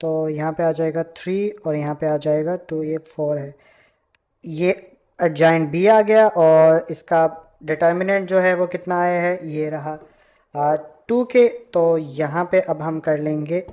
तो यहाँ पे आ जाएगा 3 और यहाँ पे आ जाएगा 2, ये 4 है। ये एडजॉइंट बी आ गया, और इसका डिटर्मिनेंट जो है वो कितना आया है, ये रहा 2 के। तो यहाँ पे अब हम कर लेंगे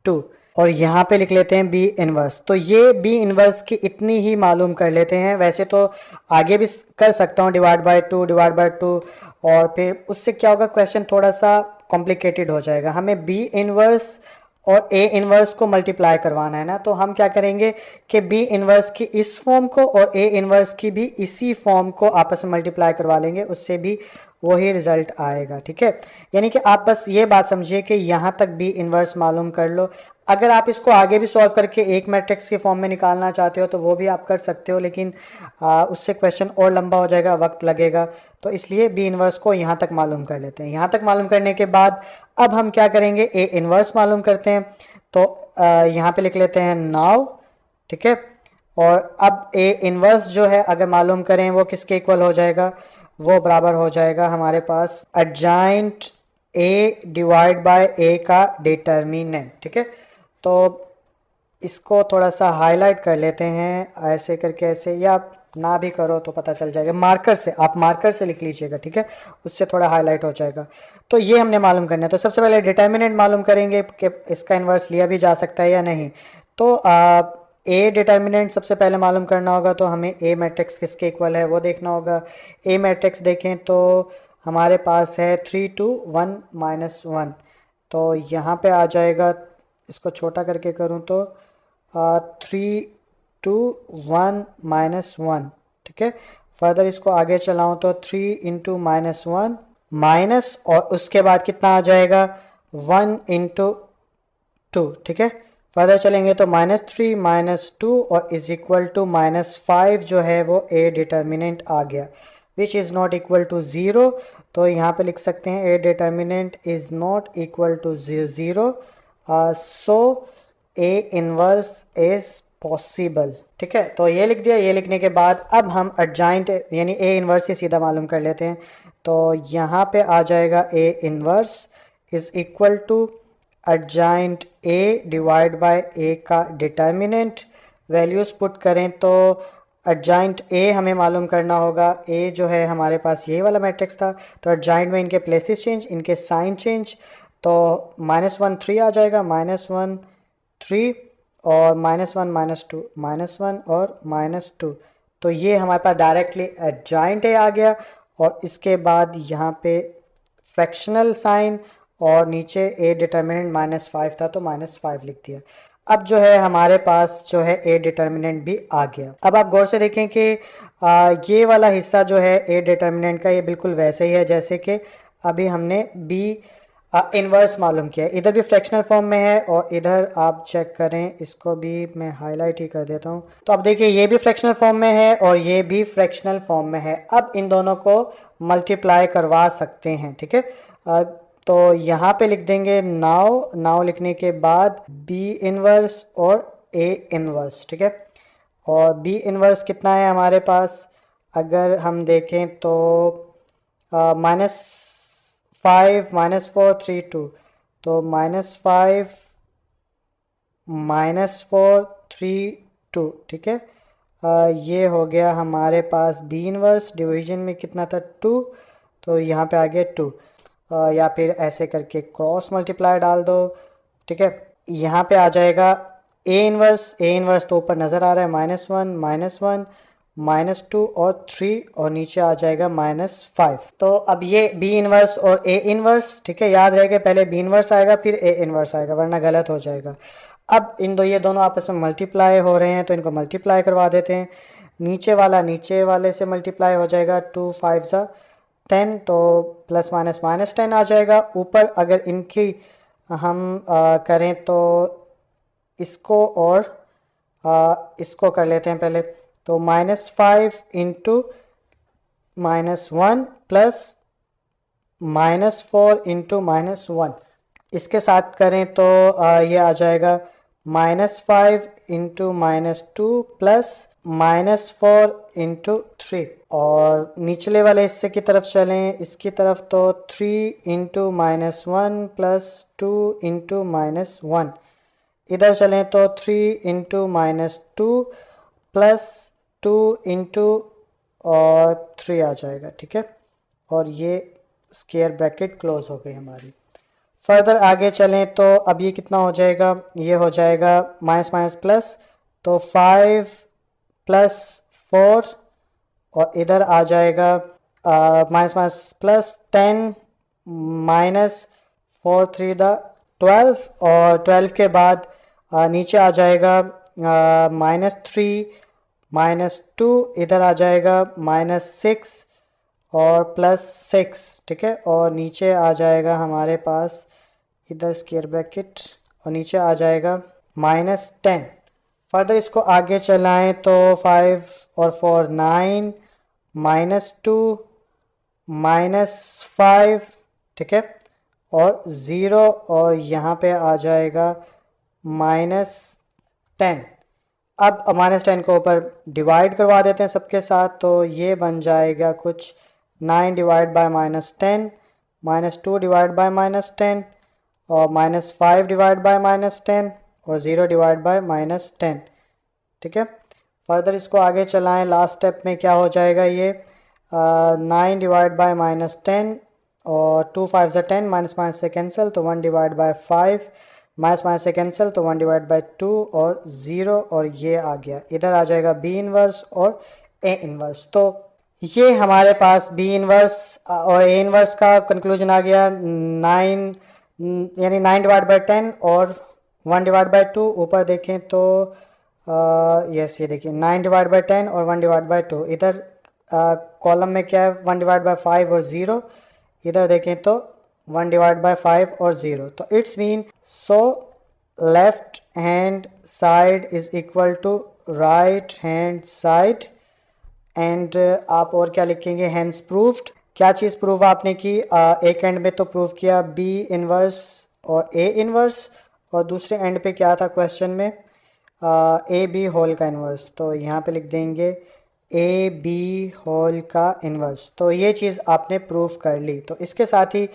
2 और यहाँ पे लिख लेते हैं बी इन्वर्स। तो ये बी इन्वर्स की इतनी ही मालूम कर लेते हैं। वैसे तो आगे भी कर सकता हूँ डिवाइड बाय 2, और फिर उससे क्या होगा, क्वेश्चन थोड़ा सा कॉम्प्लिकेटेड हो जाएगा। हमें बी इन्वर्स और ए इन्वर्स को मल्टीप्लाई करवाना है ना, तो हम क्या करेंगे कि बी इन्वर्स की इस फॉर्म को और ए इन्वर्स की भी इसी फॉर्म को आपस में मल्टीप्लाई करवा लेंगे, उससे भी वही रिजल्ट आएगा। ठीक है, यानी कि आप बस ये बात समझिए कि यहाँ तक बी इन्वर्स मालूम कर लो। अगर आप इसको आगे भी सॉल्व करके एक मैट्रिक्स के फॉर्म में निकालना चाहते हो तो वो भी आप कर सकते हो, लेकिन उससे क्वेश्चन और लंबा हो जाएगा, वक्त लगेगा। तो इसलिए बी इन्वर्स को यहाँ तक मालूम कर लेते हैं। यहाँ तक मालूम करने के बाद अब हम क्या करेंगे, ए इन्वर्स मालूम करते हैं। तो यहाँ पे लिख लेते हैं नाउ। ठीक है, और अब ए इन्वर्स जो है अगर मालूम करें वो किसके इक्वल हो जाएगा, वो बराबर हो जाएगा हमारे पास adjoint A divide by A का डिटर्मिनेंट, ठीक है। तो इसको थोड़ा सा हाईलाइट कर लेते हैं ऐसे करके, ऐसे, या आप ना भी करो तो पता चल जाएगा, मार्कर से, आप मार्कर से लिख लीजिएगा, ठीक है, उससे थोड़ा हाईलाइट हो जाएगा। तो ये हमने मालूम करना है। तो सबसे पहले डिटर्मिनेंट मालूम करेंगे कि इसका इन्वर्स लिया भी जा सकता है या नहीं। तो ए डिटर्मिनेंट सबसे पहले मालूम करना होगा, तो हमें ए मैट्रिक्स किसके इक्वल है वो देखना होगा। ए मैट्रिक्स देखें तो हमारे पास है 3 2 1 -1। तो यहाँ पे आ जाएगा, इसको छोटा करके करूँ तो 3 2 1 -1, ठीक है। फर्दर इसको आगे चलाऊँ तो 3 इंटू -1 माइनस, और उसके बाद कितना आ जाएगा 1 इंटू 2, ठीक है। फर्दर चलेंगे तो -3 -2 और इज इक्वल टू -5 जो है वो ए डिटर्मिनेंट आ गया, which is not equal to 0। तो यहाँ पे लिख सकते हैं A determinant is not equal to 0, so A inverse is possible, ठीक है। तो ये लिख दिया। ये लिखने के बाद अब हम एडजॉइंट यानी ए इनवर्स ही सीधा मालूम कर लेते हैं। तो यहाँ पे आ जाएगा A inverse is equal to adjoint A divide by A का डिटर्मिनेंट। वैल्यूज़ पुट करें तो एडजॉइंट ए हमें मालूम करना होगा। ए जो है हमारे पास ये वाला मैट्रिक्स था, तो एडजॉइंट में इनके प्लेसेस चेंज, इनके साइन चेंज। तो -1 3 आ जाएगा, -1 3 और -1 -2 -1 और -2। तो ये हमारे पास डायरेक्टली एडजॉइंट ए आ गया। और इसके बाद यहाँ पे फ्रैक्शनल साइन और नीचे ए डिटर्मिनेंट -5 था तो -5 लिख दिया। अब जो है हमारे पास जो है ए डिटर्मिनेंट भी आ गया। अब आप गौर से देखें कि ये वाला हिस्सा जो है ए डिटर्मिनेंट का, ये बिल्कुल वैसे ही है जैसे कि अभी हमने बी इन्वर्स मालूम किया। इधर भी फ्रैक्शनल फॉर्म में है और इधर आप चेक करें, इसको भी मैं हाईलाइट ही कर देता हूँ। तो अब देखिए ये भी फ्रैक्शनल फॉर्म में है और ये भी फ्रैक्शनल फॉर्म में है। अब इन दोनों को मल्टीप्लाई करवा सकते हैं, ठीक है। तो यहाँ पे लिख देंगे नाउ लिखने के बाद बी इनवर्स और ए इनवर्स, ठीक है। और बी इनवर्स कितना है हमारे पास, अगर हम देखें तो -5 -4 3 2, तो -5 -4 3 2, ठीक है। ये हो गया हमारे पास बी इनवर्स। डिवीजन में कितना था 2, तो यहाँ पे आ गया 2। या फिर ऐसे करके क्रॉस मल्टीप्लाई डाल दो, ठीक है। यहाँ पे आ जाएगा ए इनवर्स। ए इनवर्स तो ऊपर नज़र आ रहा है, -1 -1 -2 और 3, और नीचे आ जाएगा -5। तो अब ये बी इनवर्स और ए इनवर्स, ठीक है। याद रहेगा पहले बी इनवर्स आएगा फिर ए इनवर्स आएगा, वरना गलत हो जाएगा। अब ये दोनों आपस में मल्टीप्लाई हो रहे हैं तो इनको मल्टीप्लाई करवा देते हैं। नीचे वाला नीचे वाले से मल्टीप्लाई हो जाएगा, 2 5 10, तो प्लस माइनस -10 आ जाएगा। ऊपर अगर इनकी हम करें तो इसको और इसको कर लेते हैं पहले। तो -5 इंटू -1 प्लस -4 इंटू -1, इसके साथ करें तो ये आ जाएगा -5 इंटू -2 प्लस -4 इंटू 3। और निचले वाले हिस्से की तरफ चलें, इसकी तरफ, तो 3 इंटू -1 प्लस 2 इंटू -1। इधर चलें तो 3 इंटू -2 प्लस 2 इंटू और 3 आ जाएगा, ठीक है। और ये स्क्वायर ब्रैकेट क्लोज हो गई हमारी। फर्दर आगे चलें तो अब ये कितना हो जाएगा, ये हो जाएगा माइनस माइनस प्लस, तो 5 प्लस 4, और इधर आ जाएगा माइनस माइनस प्लस 10 माइनस 4 3 12, और 12 के बाद नीचे आ जाएगा -3 -2, इधर आ जाएगा -6 और +6, ठीक है। और नीचे आ जाएगा हमारे पास इधर स्क्वायर ब्रैकेट, और नीचे आ जाएगा -10। फर्दर इसको आगे चलाएं तो 5 और 4 9 -2 -5, ठीक है, और 0, और यहाँ पे आ जाएगा -10। अब -10 को ऊपर डिवाइड करवा देते हैं सबके साथ, तो ये बन जाएगा कुछ 9 डिवाइड बाय -10 -2 डिवाइड बाय -10 और -5 डिवाइड बाय -10 और 0 डिवाइड बाय -10। ठीक है, फर्दर इसको आगे चलाएं। लास्ट स्टेप में क्या हो जाएगा ये 9 डिवाइड बाय -10 और 2 5 से 10, माइनस माइनस से कैंसिल तो 1 डिवाइड बाय 5, माइनस माइनस से कैंसिल तो 1 डिवाइड बाय 2 और 0, और ये आ गया। इधर आ जाएगा बी इनवर्स और ए इनवर्स। तो ये हमारे पास बी इनवर्स और ए इनवर्स का कंक्लूजन आ गया 9, यानी 9 डिवाइड बाय 10 और 1 डिवाइड बाय 2। ऊपर देखें तो यस ये देखिए 9 डिवाइड बाय 10 और 1 डिवाइड बाय 2। इधर कॉलम में क्या है 1 डिवाइड बाय 5 और 0, इधर देखें तो 1 डिवाइड बाय 5 और 0। तो it's mean so left hand side is equal to right hand side. And आप और क्या लिखेंगे, हैंस प्रूव्ड। क्या चीज़ प्रूव आपने की, एक एंड में तो प्रूव किया बी इनवर्स और ए इनवर्स, और दूसरे एंड पे क्या था क्वेश्चन में ए बी होल का इन्वर्स। तो यहाँ पे लिख देंगे ए बी होल का इन्वर्स। तो ये चीज़ आपने प्रूफ कर ली। तो इसके साथ ही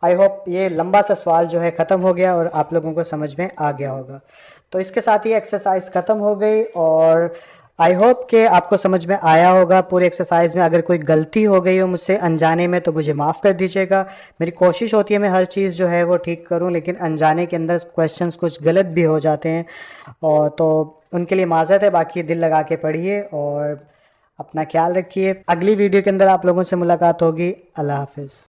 आई होप ये लंबा सा सवाल जो है ख़त्म हो गया और आप लोगों को समझ में आ गया होगा। तो इसके साथ ही एक्सरसाइज ख़त्म हो गई और आई होप कि आपको समझ में आया होगा पूरी एक्सरसाइज में। अगर कोई गलती हो गई हो मुझसे अनजाने में तो मुझे माफ़ कर दीजिएगा। मेरी कोशिश होती है मैं हर चीज़ जो है वो ठीक करूं, लेकिन अनजाने के अंदर क्वेश्चंस कुछ गलत भी हो जाते हैं, और तो उनके लिए माज़रत है। बाकी दिल लगा के पढ़िए और अपना ख्याल रखिए। अगली वीडियो के अंदर आप लोगों से मुलाकात होगी। अल्लाह हाफिज़।